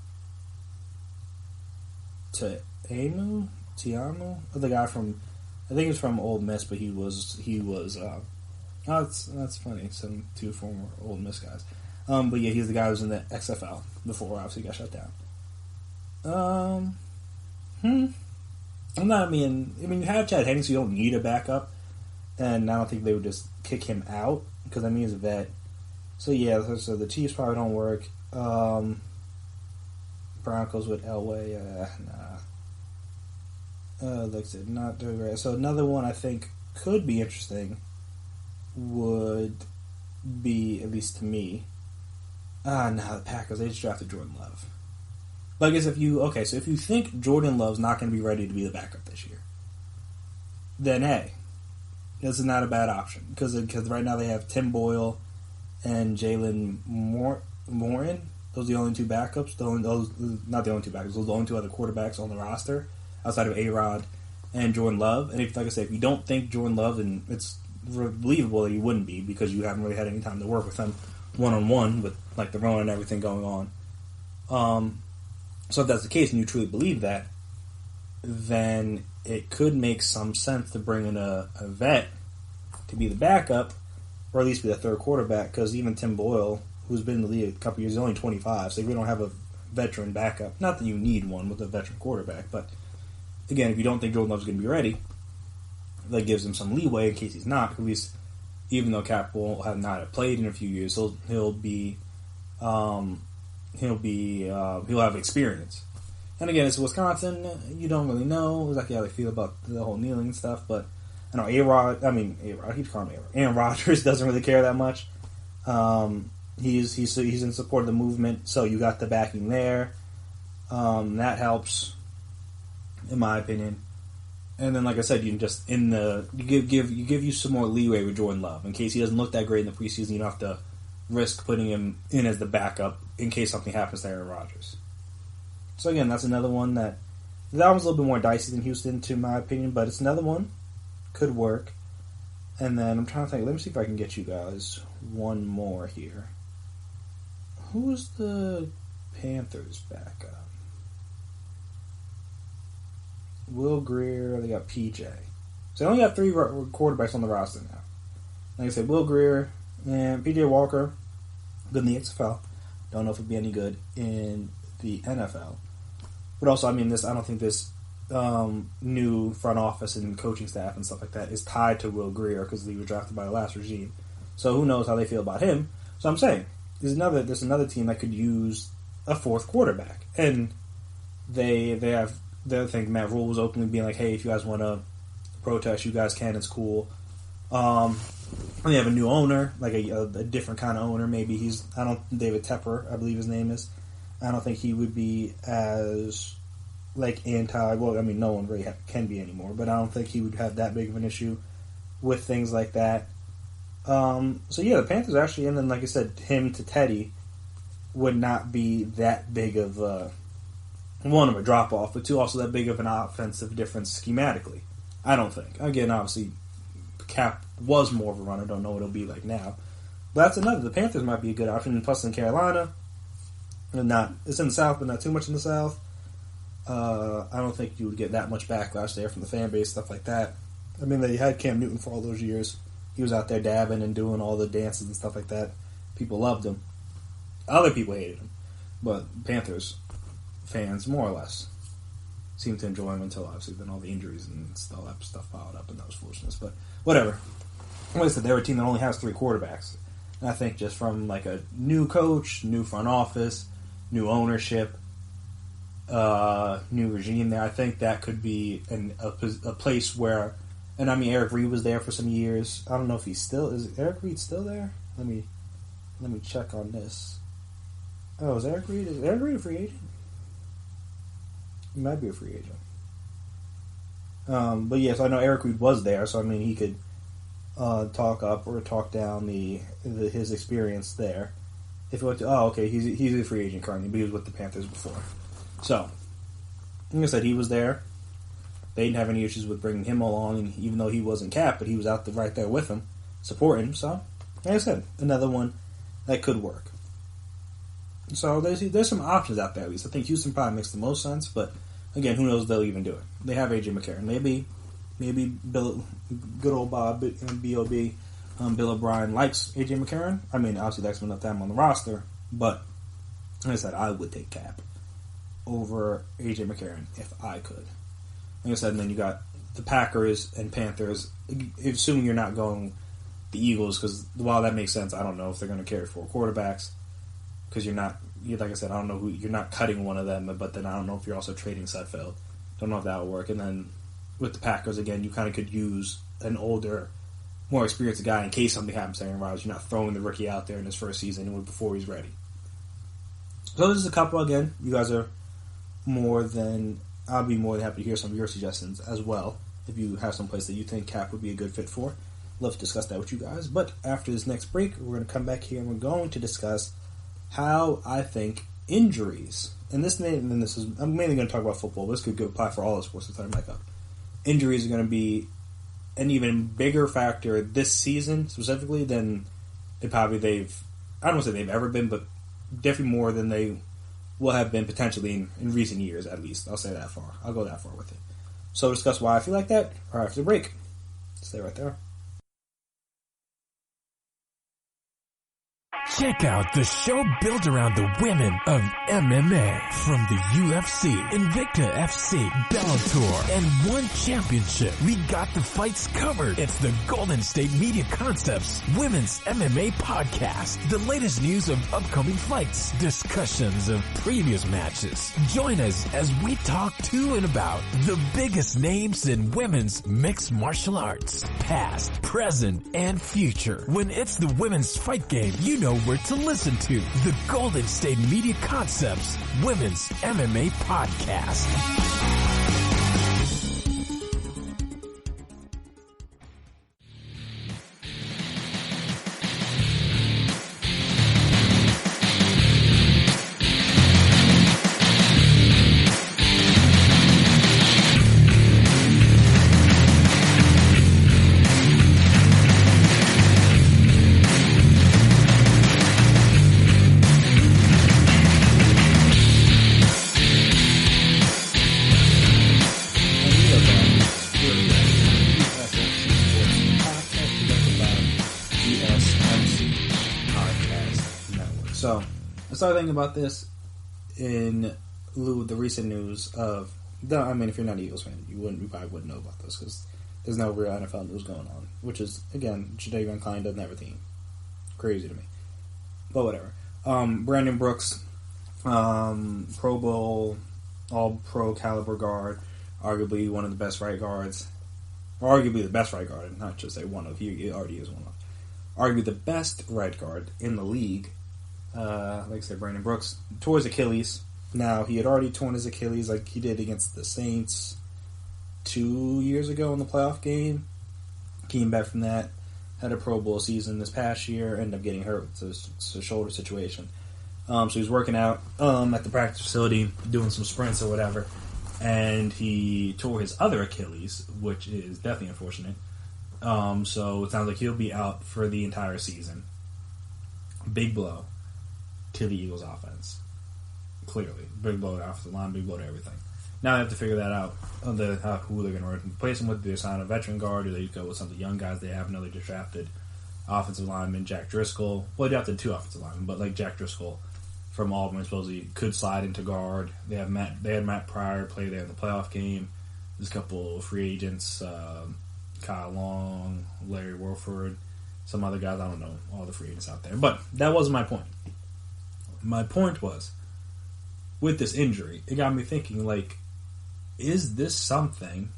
Tiamu, the guy from, I think he's from Ole Miss, but he was. That's funny. Two former Ole Miss guys. But yeah, he's the guy who was in the XFL before obviously got shut down. I mean, you have Chad Henne, so you don't need a backup, and I don't think they would just kick him out because he's a vet. So yeah, so the Chiefs probably don't work. Broncos with Elway, like I said, not doing great. So another one I think could be interesting would be, at least to me, the Packers, they just drafted Jordan Love. But I guess if you think Jordan Love's not going to be ready to be the backup this year, then hey, this is not a bad option. Because right now they have Tim Boyle and Jalen Morin. Those are the only two backups. Not the only two backups. Those are the only two other quarterbacks on the roster outside of A-Rod and Jordan Love. And like I said, if you don't think Jordan Love, then it's believable that you wouldn't be because you haven't really had any time to work with him one-on-one with like the Rona and everything going on. So if that's the case and you truly believe that, then it could make some sense to bring in a vet to be the backup, or at least be the third quarterback, because even Tim Boyle, who's been in the league a couple years, is only 25, so if we don't have a veteran backup, not that you need one with a veteran quarterback, but again, if you don't think Jordan Love's going to be ready, that gives him some leeway in case he's not. At least, even though Kaep will have not played in a few years, he'll have experience. And again, it's Wisconsin. You don't really know exactly how they feel about the whole kneeling and stuff. But I know A-Rod. I keep calling him A-Rod. Aaron Rodgers doesn't really care that much. He's in support of the movement, so you got the backing there. That helps, in my opinion. And then, like I said, you give you some more leeway with Jordan Love in case he doesn't look that great in the preseason. You don't have to risk putting him in as the backup in case something happens to Aaron Rodgers. So again, that's another one that one's a little bit more dicey than Houston, to my opinion, but it's another one. Could work. And then I'm trying to think. Let me see if I can get you guys one more here. Who's the Panthers backup? Will Grier. They got PJ. So they only got 3 quarterbacks on the roster now. Like I said, Will Grier and PJ Walker. Good in the XFL. Don't know if it'd be any good in the NFL. But also, I don't think this new front office and coaching staff and stuff like that is tied to Will Grier because he was drafted by the last regime. So who knows how they feel about him. So I'm saying, there's another team that could use a 4th quarterback. And they think Matt Rule was openly being like, hey, if you guys want to protest, you guys can, it's cool. They have a new owner, like a different kind of owner. Maybe David Tepper, I believe his name is. I don't think he would be as anti. Well, no one really can be anymore, but I don't think he would have that big of an issue with things like that. So yeah, the Panthers actually, and then like I said, him to Teddy would not be that big of a drop off, but 2, also that big of an offensive difference schematically. I don't think. Again, obviously, Kaep was more of a runner. Don't know what it'll be like now. But that's another. The Panthers might be a good option. And plus in Carolina, it's in the South, but not too much in the South. I don't think you would get that much backlash there from the fan base, stuff like that. They had Cam Newton for all those years. He was out there dabbing and doing all the dances and stuff like that. People loved him. Other people hated him. But Panthers fans, more or less, seemed to enjoy him until obviously then all the injuries and all that stuff piled up and that was foolishness. But whatever. Like I said, they're a team that only has 3 quarterbacks. And I think just from like a new coach, new front office, new ownership, new regime there, I think that could be a place where And I mean, Eric Reed was there for some years. I don't know if he's still... Is Eric Reed still there? Let me check on this. Oh, is Eric Reed a free agent? He might be a free agent. But yes, I know Eric Reed was there, so I mean, he could talk up or talk down his experience there. If he went to, okay, he's a free agent currently, but he was with the Panthers before. So, like I said, he was there. They didn't have any issues with bringing him along, even though he wasn't Kaep, but he was out right there with him, supporting him. So, like I said, another one that could work. So there's some options out there at least. I think Houston probably makes the most sense, but again, who knows if they'll even do it. They have AJ McCarron. Maybe Bill, good old Bob, B.O.B., Bill O'Brien likes AJ McCarron. I mean, obviously likes him enough to have him on the roster, but like I said, I would take Kaep over AJ McCarron if I could. Like I said, and then you got the Packers and Panthers, assuming you're not going the Eagles, because while that makes sense, I don't know if they're going to carry 4 quarterbacks, because like I said, I don't know you're not cutting one of them, but then I don't know if you're also trading Sudfeld. Don't know if that will work. And then with the Packers, again, you kind of could use an older, more experienced guy in case something happens to Aaron Rodgers. You're not throwing the rookie out there in his first season before he's ready. So this is a couple, again. You guys are I'll be more than happy to hear some of your suggestions as well. If you have some place that you think Kaep would be a good fit for, love to discuss that with you guys. But after this next break, we're going to come back here and we're going to discuss how I think injuries, I'm mainly going to talk about football, but this could apply for all the sports that I might up. Injuries are going to be an even bigger factor this season specifically than I don't want to say they've ever been, but definitely more than they will have been potentially in recent years, at least. I'll say that far. I'll go that far with it. So we'll discuss why I feel like that right after the break. Stay right there. Check out the show built around the women of MMA. From the UFC, Invicta FC, Bellator, and One Championship. We got the fights covered. It's the Golden State Media Concepts Women's MMA Podcast. The latest news of upcoming fights, discussions of previous matches. Join us as we talk to and about the biggest names in women's mixed martial arts. Past, present, and future. When it's the women's fight game, you know where to listen to. The Golden State Media Concepts Women's MMA Podcast. Started thinking about this in lieu of the recent news of, I mean, if you're not an Eagles fan, you probably wouldn't know about this because there's no real NFL news going on, which is, again, Jadavion Clowney doesn't have a team. Crazy to me. But whatever. Brandon Brooks, Pro Bowl, all-pro caliber guard, arguably one of the best right guards, or arguably the best right guard, not just say one of, he already is one of. Arguably the best right guard in the league. Like I said, Brandon Brooks tore his Achilles. Now, he had already torn his Achilles like he did against the Saints 2 years ago in the playoff game. Came back from that, had a Pro Bowl season this past year, ended up getting hurt. So it's a shoulder situation. So he was working out at the practice facility, doing some sprints or whatever, and he tore his other Achilles, which is definitely unfortunate. So it sounds like he'll be out for the entire season. Big blow to the Eagles offense. Clearly. Big blow to offensive line, big blow to everything. Now they have to figure that out, who they're going to replace him with. Do they sign a veteran guard? Do they go with some of the young guys they have? Another drafted offensive lineman, Jack Driscoll. Well, they drafted 2 offensive linemen, but like Jack Driscoll from Auburn supposedly could slide into guard. They had Matt Pryor play there in the playoff game. There's a couple of free agents, Kyle Long, Larry Warford, some other guys. I don't know all the free agents out there. But that wasn't my point. My point was, with this injury, it got me thinking, like, is this something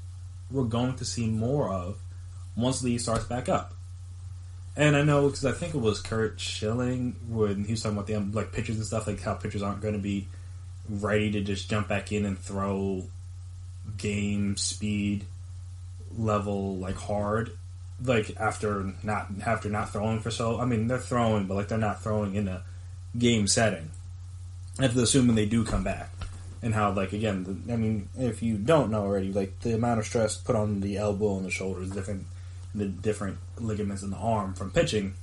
we're going to see more of once the league starts back up. And I know, because I think it was Kurt Schilling when he was talking about the pitchers and stuff, like how pitchers aren't going to be ready to just jump back in and throw game speed level hard, after not throwing for so. I mean, they're throwing, but they're not throwing in a game setting. After assuming they do come back, and how again, if you don't know already, the amount of stress put on the elbow and the shoulder is different. The different ligaments in the arm from pitching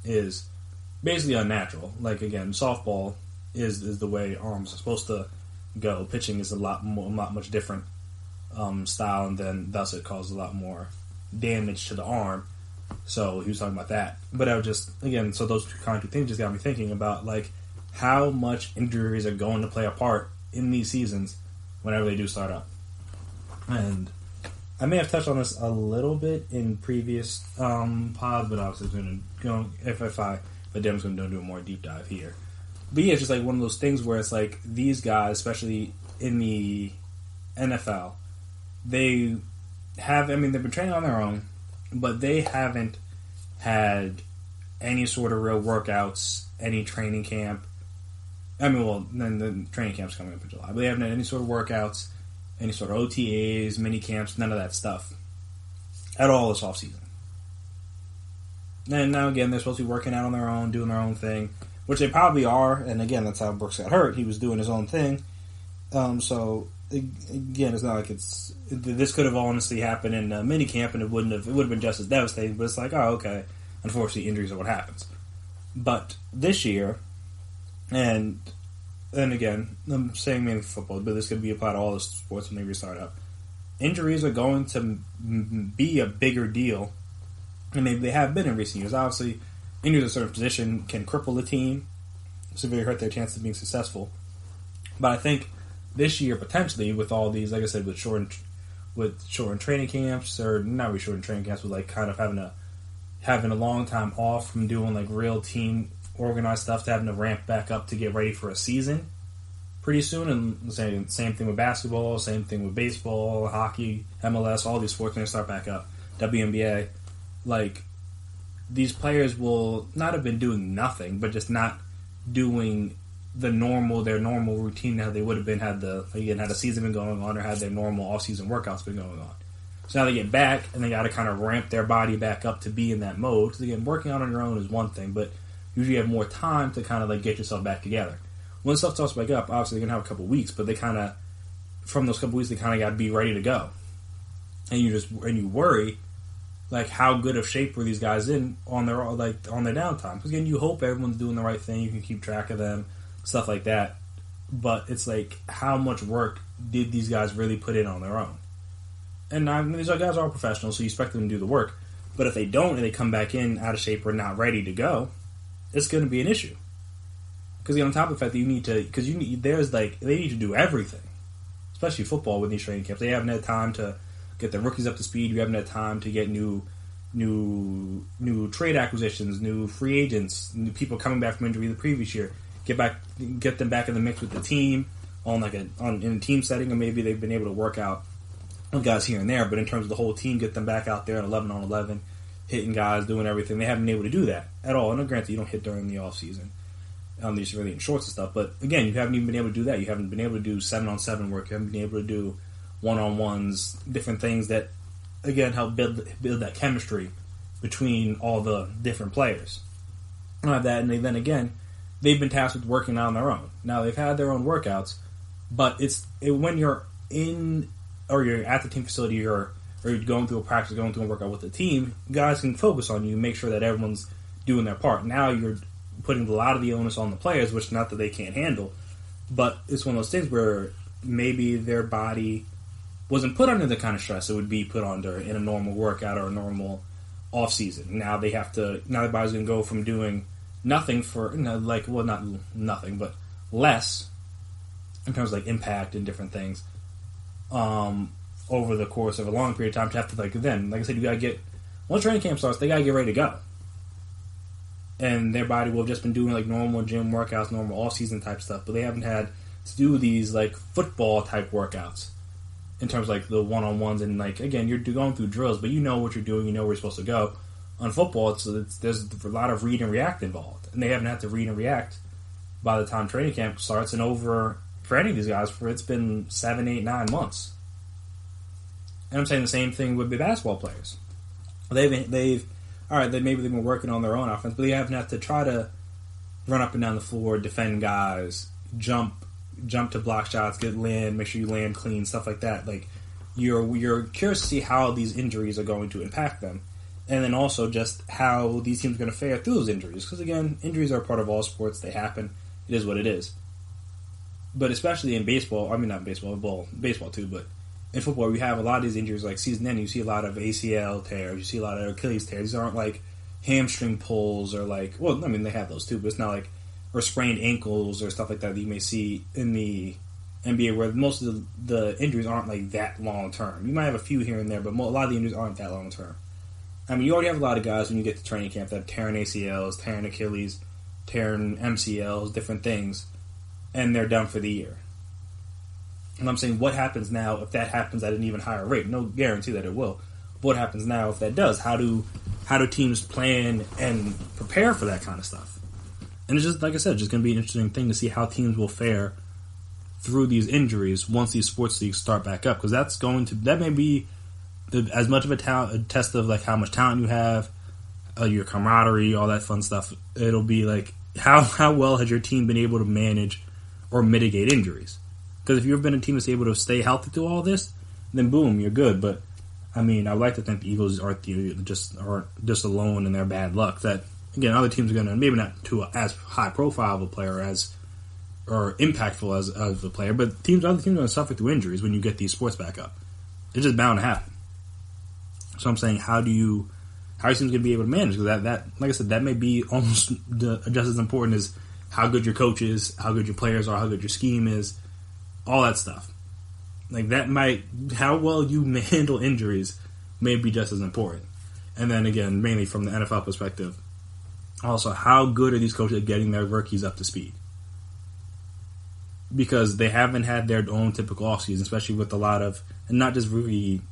is basically unnatural. Again, softball is the way arms are supposed to go. Pitching is a lot much different style, and then thus it causes a lot more damage to the arm. So he was talking about that. But I would just, again, so those kind of things just got me thinking about how much injuries are going to play a part in these seasons whenever they do start up. And I may have touched on this a little bit in previous pods, but obviously I'm going to go but Dem's going to do a more deep dive here. But yeah, it's just one of those things where it's these guys, especially in the NFL, they've been training on their own, but they haven't had any sort of real workouts, any training camp. Then the training camp's coming up in July, but they haven't had any sort of workouts, any sort of OTAs, mini camps, none of that stuff at all this offseason. And now, again, they're supposed to be working out on their own, doing their own thing, which they probably are. And again, that's how Brooks got hurt. He was doing his own thing. So again, it's not this could have honestly happened in a mini camp, and it would have been just as devastating. But it's okay. Unfortunately, injuries are what happens. But this year, and again, I'm saying mainly football, but this could be applied to all the sports when they restart up. Injuries are going to be a bigger deal than maybe they have been in recent years. Obviously, injuries in a certain position can cripple the team, severely hurt their chances of being successful. But I think this year, potentially, with all these, like I said, with shortened training camps, or not really shortened training camps, but kind of having a long time off from doing real team organized stuff, to having to ramp back up to get ready for a season pretty soon. And same thing with basketball, same thing with baseball, hockey, MLS, all these sports when they start back up, WNBA. These players will not have been doing nothing, but just not doing their normal routine how they would have been had the season been going on, or had their normal off-season workouts been going on. So now they get back, and they got to kind of ramp their body back up to be in that mode. Because again, working out on your own is one thing, but usually you have more time to kind of get yourself back together. When stuff starts back up, obviously they're going to have a couple weeks, but they kind of, from those couple weeks, they kind of got to be ready to go. And you worry, how good of shape were these guys in on their downtime? Because again, you hope everyone's doing the right thing, you can keep track of them, stuff like that. But it's how much work did these guys really put in on their own? And these guys are all professionals, so you expect them to do the work. But if they don't, and they come back in out of shape or not ready to go, it's going to be an issue. Because on top of the fact that you need to, they need to do everything, especially football with these training camps. They haven't had time to get the rookies up to speed. You haven't had time to get new trade acquisitions, new free agents, new people coming back from injury the previous year. Get them back in the mix with the team in a team setting, and maybe they've been able to work out guys here and there. But in terms of the whole team, get them back out there at 11 on 11, hitting guys, doing everything. They haven't been able to do that at all. And granted, you don't hit during the off season. These really in shorts and stuff. But again, you haven't even been able to do that. You haven't been able to do 7-on-7 work. You haven't been able to do one-on-ones, different things that, again, help build that chemistry between all the different players. That, and then again, they've been tasked with working out on their own. Now, they've had their own workouts, but when you're in, or you're at the team facility, or you're going through a practice, going through a workout with the team, guys can focus on you, make sure that everyone's doing their part. Now you're putting a lot of the onus on the players, which not that they can't handle, but it's one of those things where maybe their body wasn't put under the kind of stress it would be put under in a normal workout or a normal off season. Now their body's going to go from doing nothing not nothing, but less in terms of impact and different things over the course of a long period of time to have to like I said, you got to get, once training camp starts, they got to get ready to go. And their body will have just been doing normal gym workouts, normal off-season type stuff, but they haven't had to do these football type workouts in terms of like the one-on-ones and like again you're going through drills, but you know what you're doing, you know where you're supposed to go. On football, there's a lot of read and react involved, and they haven't had to read and react by the time training camp starts. And over for any of these guys, it's been 7, 8, 9 months. And I'm saying the same thing with the basketball players. They've all right. Maybe they've been working on their own offense, but they haven't had to try to run up and down the floor, defend guys, jump to block shots, make sure you land clean, stuff like that. Like you're curious to see how these injuries are going to impact them. And then also just how these teams are going to fare through those injuries. Because, again, injuries are part of all sports. They happen. It is what it is. But especially in baseball, I mean, not baseball, baseball too, but in football, we have a lot of these injuries. Like season end, you see a lot of ACL tears. You see a lot of Achilles tears. These aren't like hamstring pulls or like, well, I mean, they have those too, but it's not like, or sprained ankles or stuff like that you may see in the NBA where most of the injuries aren't like that long term. You might have a few here and there, but a lot of the injuries aren't that long term. I mean, you already have a lot of guys when you get to training camp that have tearing ACLs, tearing Achilles, tearing MCLs, different things, and they're done for the year. And I'm saying, what happens now if that happens at an even higher rate? No guarantee that it will. But what happens now if that does? How do teams plan and prepare for that kind of stuff? And it's just, like I said, just going to be an interesting thing to see how teams will fare through these injuries once these sports leagues start back up. Because that may be as much of a test of like how much talent you have, your camaraderie, all that fun stuff. It'll be like how well has your team been able to manage or mitigate injuries? Because if you've been a team that's able to stay healthy through all this, then boom, you're good. But I mean, I would like to think the Eagles aren't just alone in their bad luck. That again, other teams are going to maybe not to as high profile of a player or impactful as a player, but other teams are going to suffer through injuries when you get these sports back up. It's just bound to happen. So I'm saying, how are teams going to be able to manage? Because that, like I said, that may be almost just as important as how good your coach is, how good your players are, how good your scheme is, all that stuff. Like how well you handle injuries may be just as important. And then again, mainly from the NFL perspective, also how good are these coaches at getting their rookies up to speed? Because they haven't had their own typical offseason, especially with a lot of, and not just rookie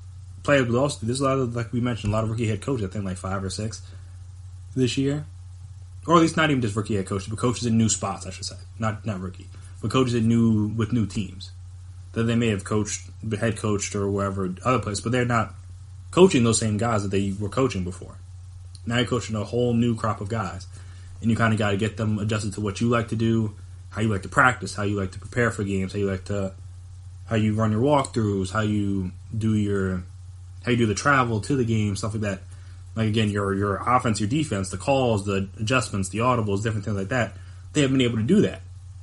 players, but also there's a lot of, like we mentioned, a lot of rookie head coaches, I think like 5 or 6 this year. Or at least not even just rookie head coaches, but coaches in new spots, I should say. Not rookie, but coaches with new teams that they may have head coached or wherever, other place, but they're not coaching those same guys that they were coaching before. Now you're coaching a whole new crop of guys, and you kind of got to get them adjusted to what you like to do, how you like to practice, how you like to prepare for games, how you run your walkthroughs, how you do the travel to the game, stuff like that. Like again, your offense, your defense, the calls, the adjustments, the audibles, different things like that. They haven't been able to do that.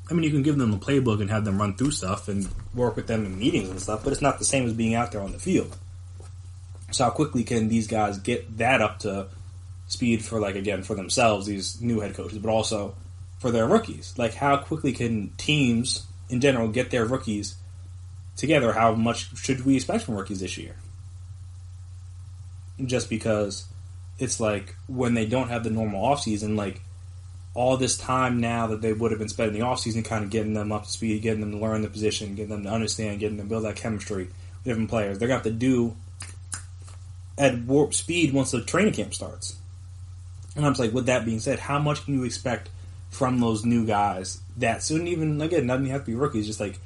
I mean, you can give them the playbook and have them run through stuff and work with them in meetings and stuff, but it's not the same as being out there on the field. So how quickly can these guys get that up to speed for, like, again, for themselves, these new head coaches, but also for their rookies? Like, how quickly can teams in general get their rookies together? How much should we expect from rookies this year? Just because it's like when they don't have the normal offseason, like all this time now that they would have been spent in the offseason kind of getting them up to speed, getting them to learn the position, getting them to understand, getting them to build that chemistry with different players. They're going to have to do at warp speed once the training camp starts. And I'm like, with that being said, how much can you expect from those new guys that soon even, again, doesn't have to be rookies, just like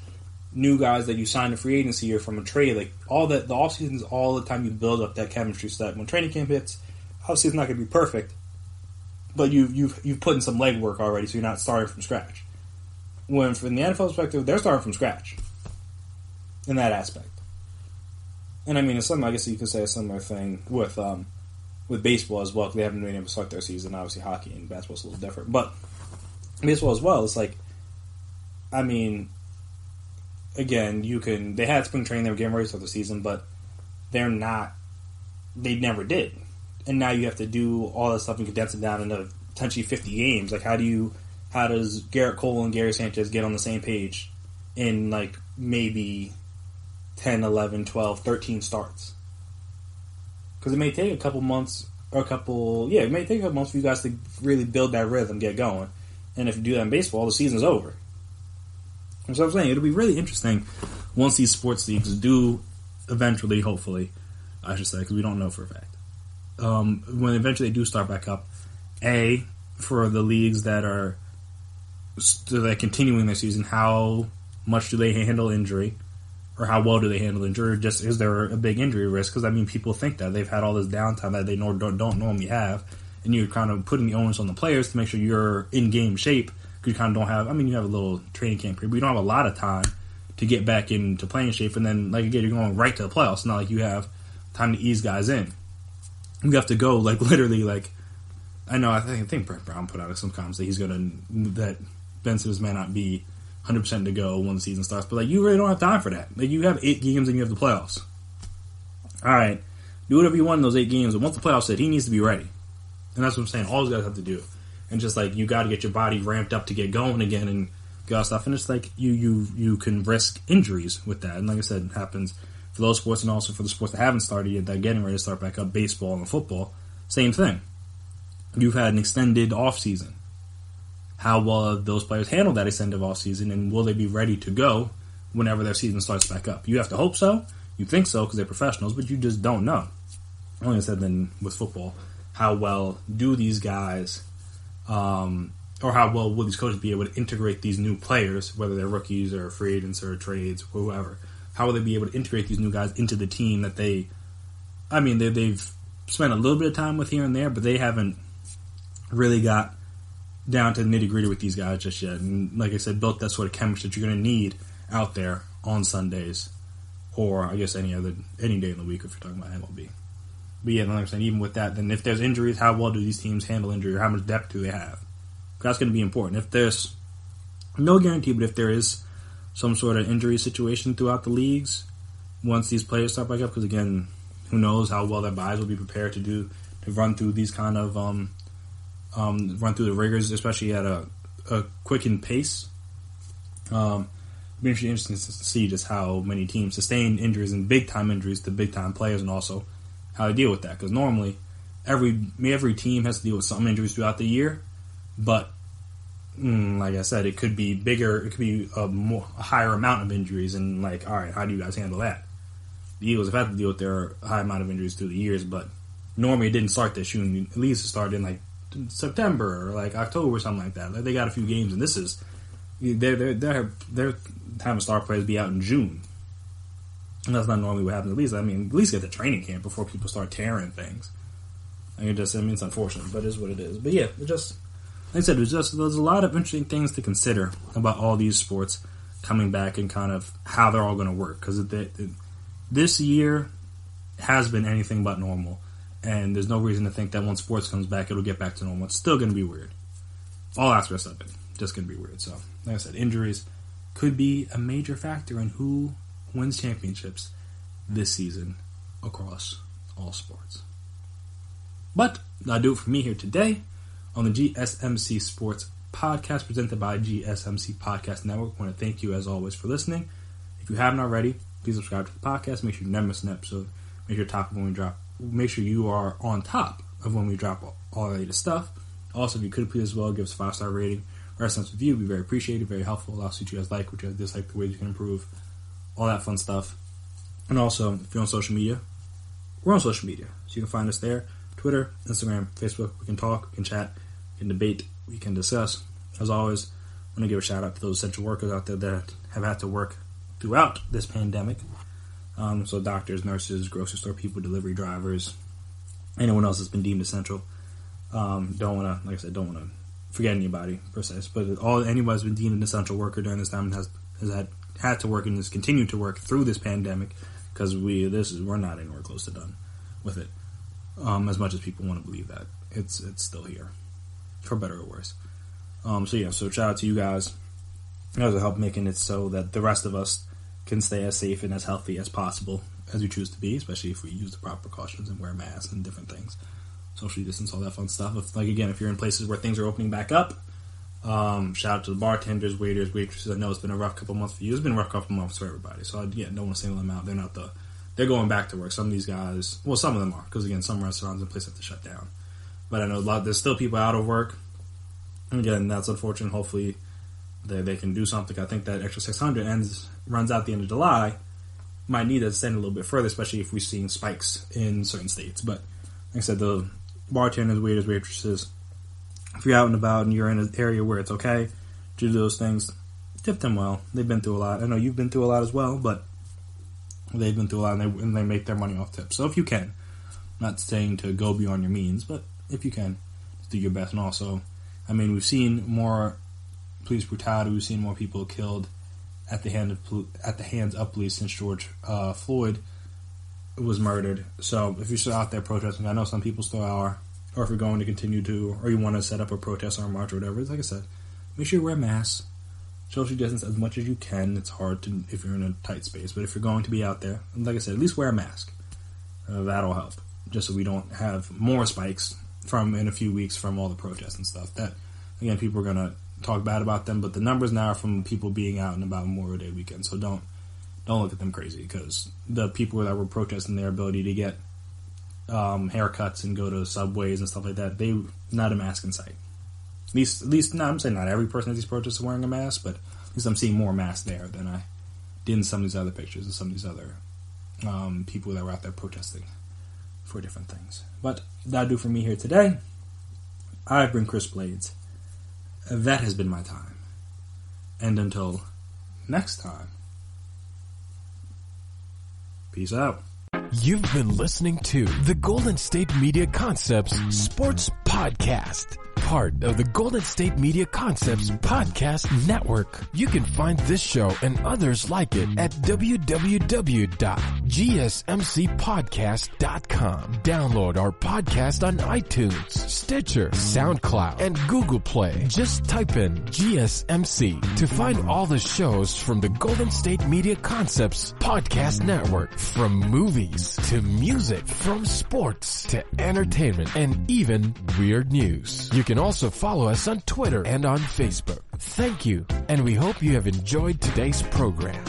new guys that you sign a free agency or from a trade, like all that, the offseason is all the time you build up that chemistry so that when training camp hits, obviously it's not going to be perfect, but you've put in some legwork already, so you're not starting from scratch. When from the NFL perspective, they're starting from scratch in that aspect. And I mean, it's something, I guess you could say a similar thing with baseball as well, because they haven't been able to start their season. Obviously, hockey and basketball's a little different, but baseball as well, it's like, I mean, again, they had spring training, they were getting ready to start the season, but they never did. And now you have to do all that stuff and condense it down into potentially 50 games. Like, how does Garrett Cole and Gary Sanchez get on the same page in, like, maybe 10, 11, 12, 13 starts? Because it may take a couple months, it may take a couple months for you guys to really build that rhythm, get going. And if you do that in baseball, the season's over. And so I'm saying, it'll be really interesting once these sports leagues do eventually, hopefully, I should say, because we don't know for a fact. When eventually they do start back up, for the leagues that are continuing their season, how much do they handle injury, or how well do they handle injury, or just is there a big injury risk? Because, I mean, people think that they've had all this downtime that they don't normally have, and you're kind of putting the onus on the players to make sure you're in game shape, because you kind of don't have, I mean, you have a little training camp period, but you don't have a lot of time to get back into playing shape, and then, like, again, you're going right to the playoffs. It's not like you have time to ease guys in. You have to go, like, literally, like, I know, I think Brett Brown put out some comments that Ben Simmons may not be 100% to go when the season starts, but, like, you really don't have time for that. Like, you have 8 games and you have the playoffs. All right, do whatever you want in those 8 games, and once the playoffs hit, he needs to be ready. And that's what I'm saying, all those guys have to do. And just, like, you got to get your body ramped up to get going again and get all stuff. And it's like, you can risk injuries with that. And like I said, it happens for those sports and also for the sports that haven't started yet, that are getting ready to start back up, baseball and football. Same thing. You've had an extended offseason. How well those players handle that extended offseason, and will they be ready to go whenever their season starts back up? You have to hope so. You think so because they're professionals, but you just don't know. Like I said, then with football, how well do these guys, or how well will these coaches be able to integrate these new players, whether they're rookies or free agents or trades or whoever? How will they be able to integrate these new guys into the team that they've spent a little bit of time with here and there, but they haven't really got down to the nitty-gritty with these guys just yet. And like I said, built that sort of chemistry that you're going to need out there on Sundays, or I guess any day in the week if you're talking about MLB. But yeah, like I'm saying, even with that, then if there's injuries, how well do these teams handle injury, or how much depth do they have? That's going to be important. If there's no guarantee, but if there is some sort of injury situation throughout the leagues, once these players start back up, because again, who knows how well their bodies will be prepared to run through these kind of run through the rigors, especially at a quickened pace. It'll be interesting to see just how many teams sustain injuries and big time injuries to big time players, and also how they deal with that. Because normally, every team has to deal with some injuries throughout the year, but like I said, it could be bigger. It could be a higher amount of injuries, and like, all right, how do you guys handle that? The Eagles have had to deal with their high amount of injuries through the years, but normally it didn't start this June. At least it started in like September or like October or something like that. Like, they got a few games, and this is they're having star players be out in June, and that's not normally what happens. At least get the training camp before people start tearing things. It's unfortunate, but it is what it is. But yeah, it just, like I said, there's a lot of interesting things to consider about all these sports coming back and kind of how they're all going to work, because this year has been anything but normal, and there's no reason to think that once sports comes back, it'll get back to normal. It's still going to be weird. All aspects of it, just going to be weird. So, like I said, injuries could be a major factor in who wins championships this season across all sports. But that'll do it for me here today on the GSMC Sports Podcast, presented by GSMC Podcast Network. I want to thank you, as always, for listening. If you haven't already, please subscribe to the podcast. Make sure you never miss an episode. Make sure Make sure you are on top of when we drop all the latest stuff. Also, if you could please as well give us a 5-star rating or a sense of review, it'd be very appreciated, very helpful. Allows what you guys like, what you guys dislike, the ways you can improve, all that fun stuff. And also, if you're on social media, we're on social media, so you can find us there: Twitter, Instagram, Facebook. We can talk, we can chat, we can debate, we can discuss. As always, I want to give a shout out to those essential workers out there that have had to work throughout this pandemic. So doctors, nurses, grocery store people, delivery drivers, anyone else that's been deemed essential. Don't want to forget anybody per se, but anybody's been deemed an essential worker during this time and has had to work and has continued to work through this pandemic, because we're not anywhere close to done with it. As much as people want to believe that, it's still here, for better or worse. So shout out to you guys. You guys will help making it so that the rest of us can stay as safe and as healthy as possible as we choose to be, especially if we use the proper precautions and wear masks and different things, socially distance, all that fun stuff. If you're in places where things are opening back up, shout out to the bartenders, waiters, waitresses. I know it's been a rough couple months for you. It's been a rough couple months for everybody. So don't want to single them out. They're going back to work. Some of these guys, well, some of them are, because again, some restaurants and places have to shut down. But I know there's still people out of work. And again, that's unfortunate. Hopefully they can do something. I think that extra $600 runs out the end of July, might need to extend a little bit further, especially if we're seeing spikes in certain states. But like I said, the bartenders, waiters, waitresses, if you're out and about and you're in an area where it's okay to do those things, tip them well. They've been through a lot. I know you've been through a lot as well, but they've been through a lot, and they make their money off tips. So if you can, not saying to go beyond your means, but if you can, do your best. And also, I mean, we've seen more police brutality. We've seen more people killed at the hands of police since George Floyd was murdered. So if you're still out there protesting, I know some people still are, or if you're going to continue to, or you want to set up a protest or a march or whatever, it's like I said, make sure you wear masks. Social distance as much as you can. It's hard to if you're in a tight space, but if you're going to be out there, like I said, at least wear a mask. That'll help, just so we don't have more spikes from in a few weeks from all the protests and stuff. That, again, people are gonna talk bad about them, but the numbers now are from people being out and about Memorial Day weekend. So don't look at them crazy, because the people that were protesting their ability to get haircuts and go to subways and stuff like that, they not a mask in sight. At least, no, I'm saying not every person at these protests is wearing a mask, but at least I'm seeing more masks there than I did in some of these other pictures and some of these other people that were out there protesting for different things. But that'll do for me here today. I've been Chris Blades. That has been my time. And until next time, peace out. You've been listening to the Golden State Media Concepts Sports Podcast, part of the Golden State Media Concepts Podcast Network. You can find this show and others like it at www.gsmcpodcast.com. Download our podcast on iTunes, Stitcher, SoundCloud, and Google Play. Just type in GSMC to find all the shows from the Golden State Media Concepts Podcast Network, from movies to music, from sports to entertainment, and even weird news. You can also follow us on Twitter and on Facebook. Thank you, and we hope you have enjoyed today's program.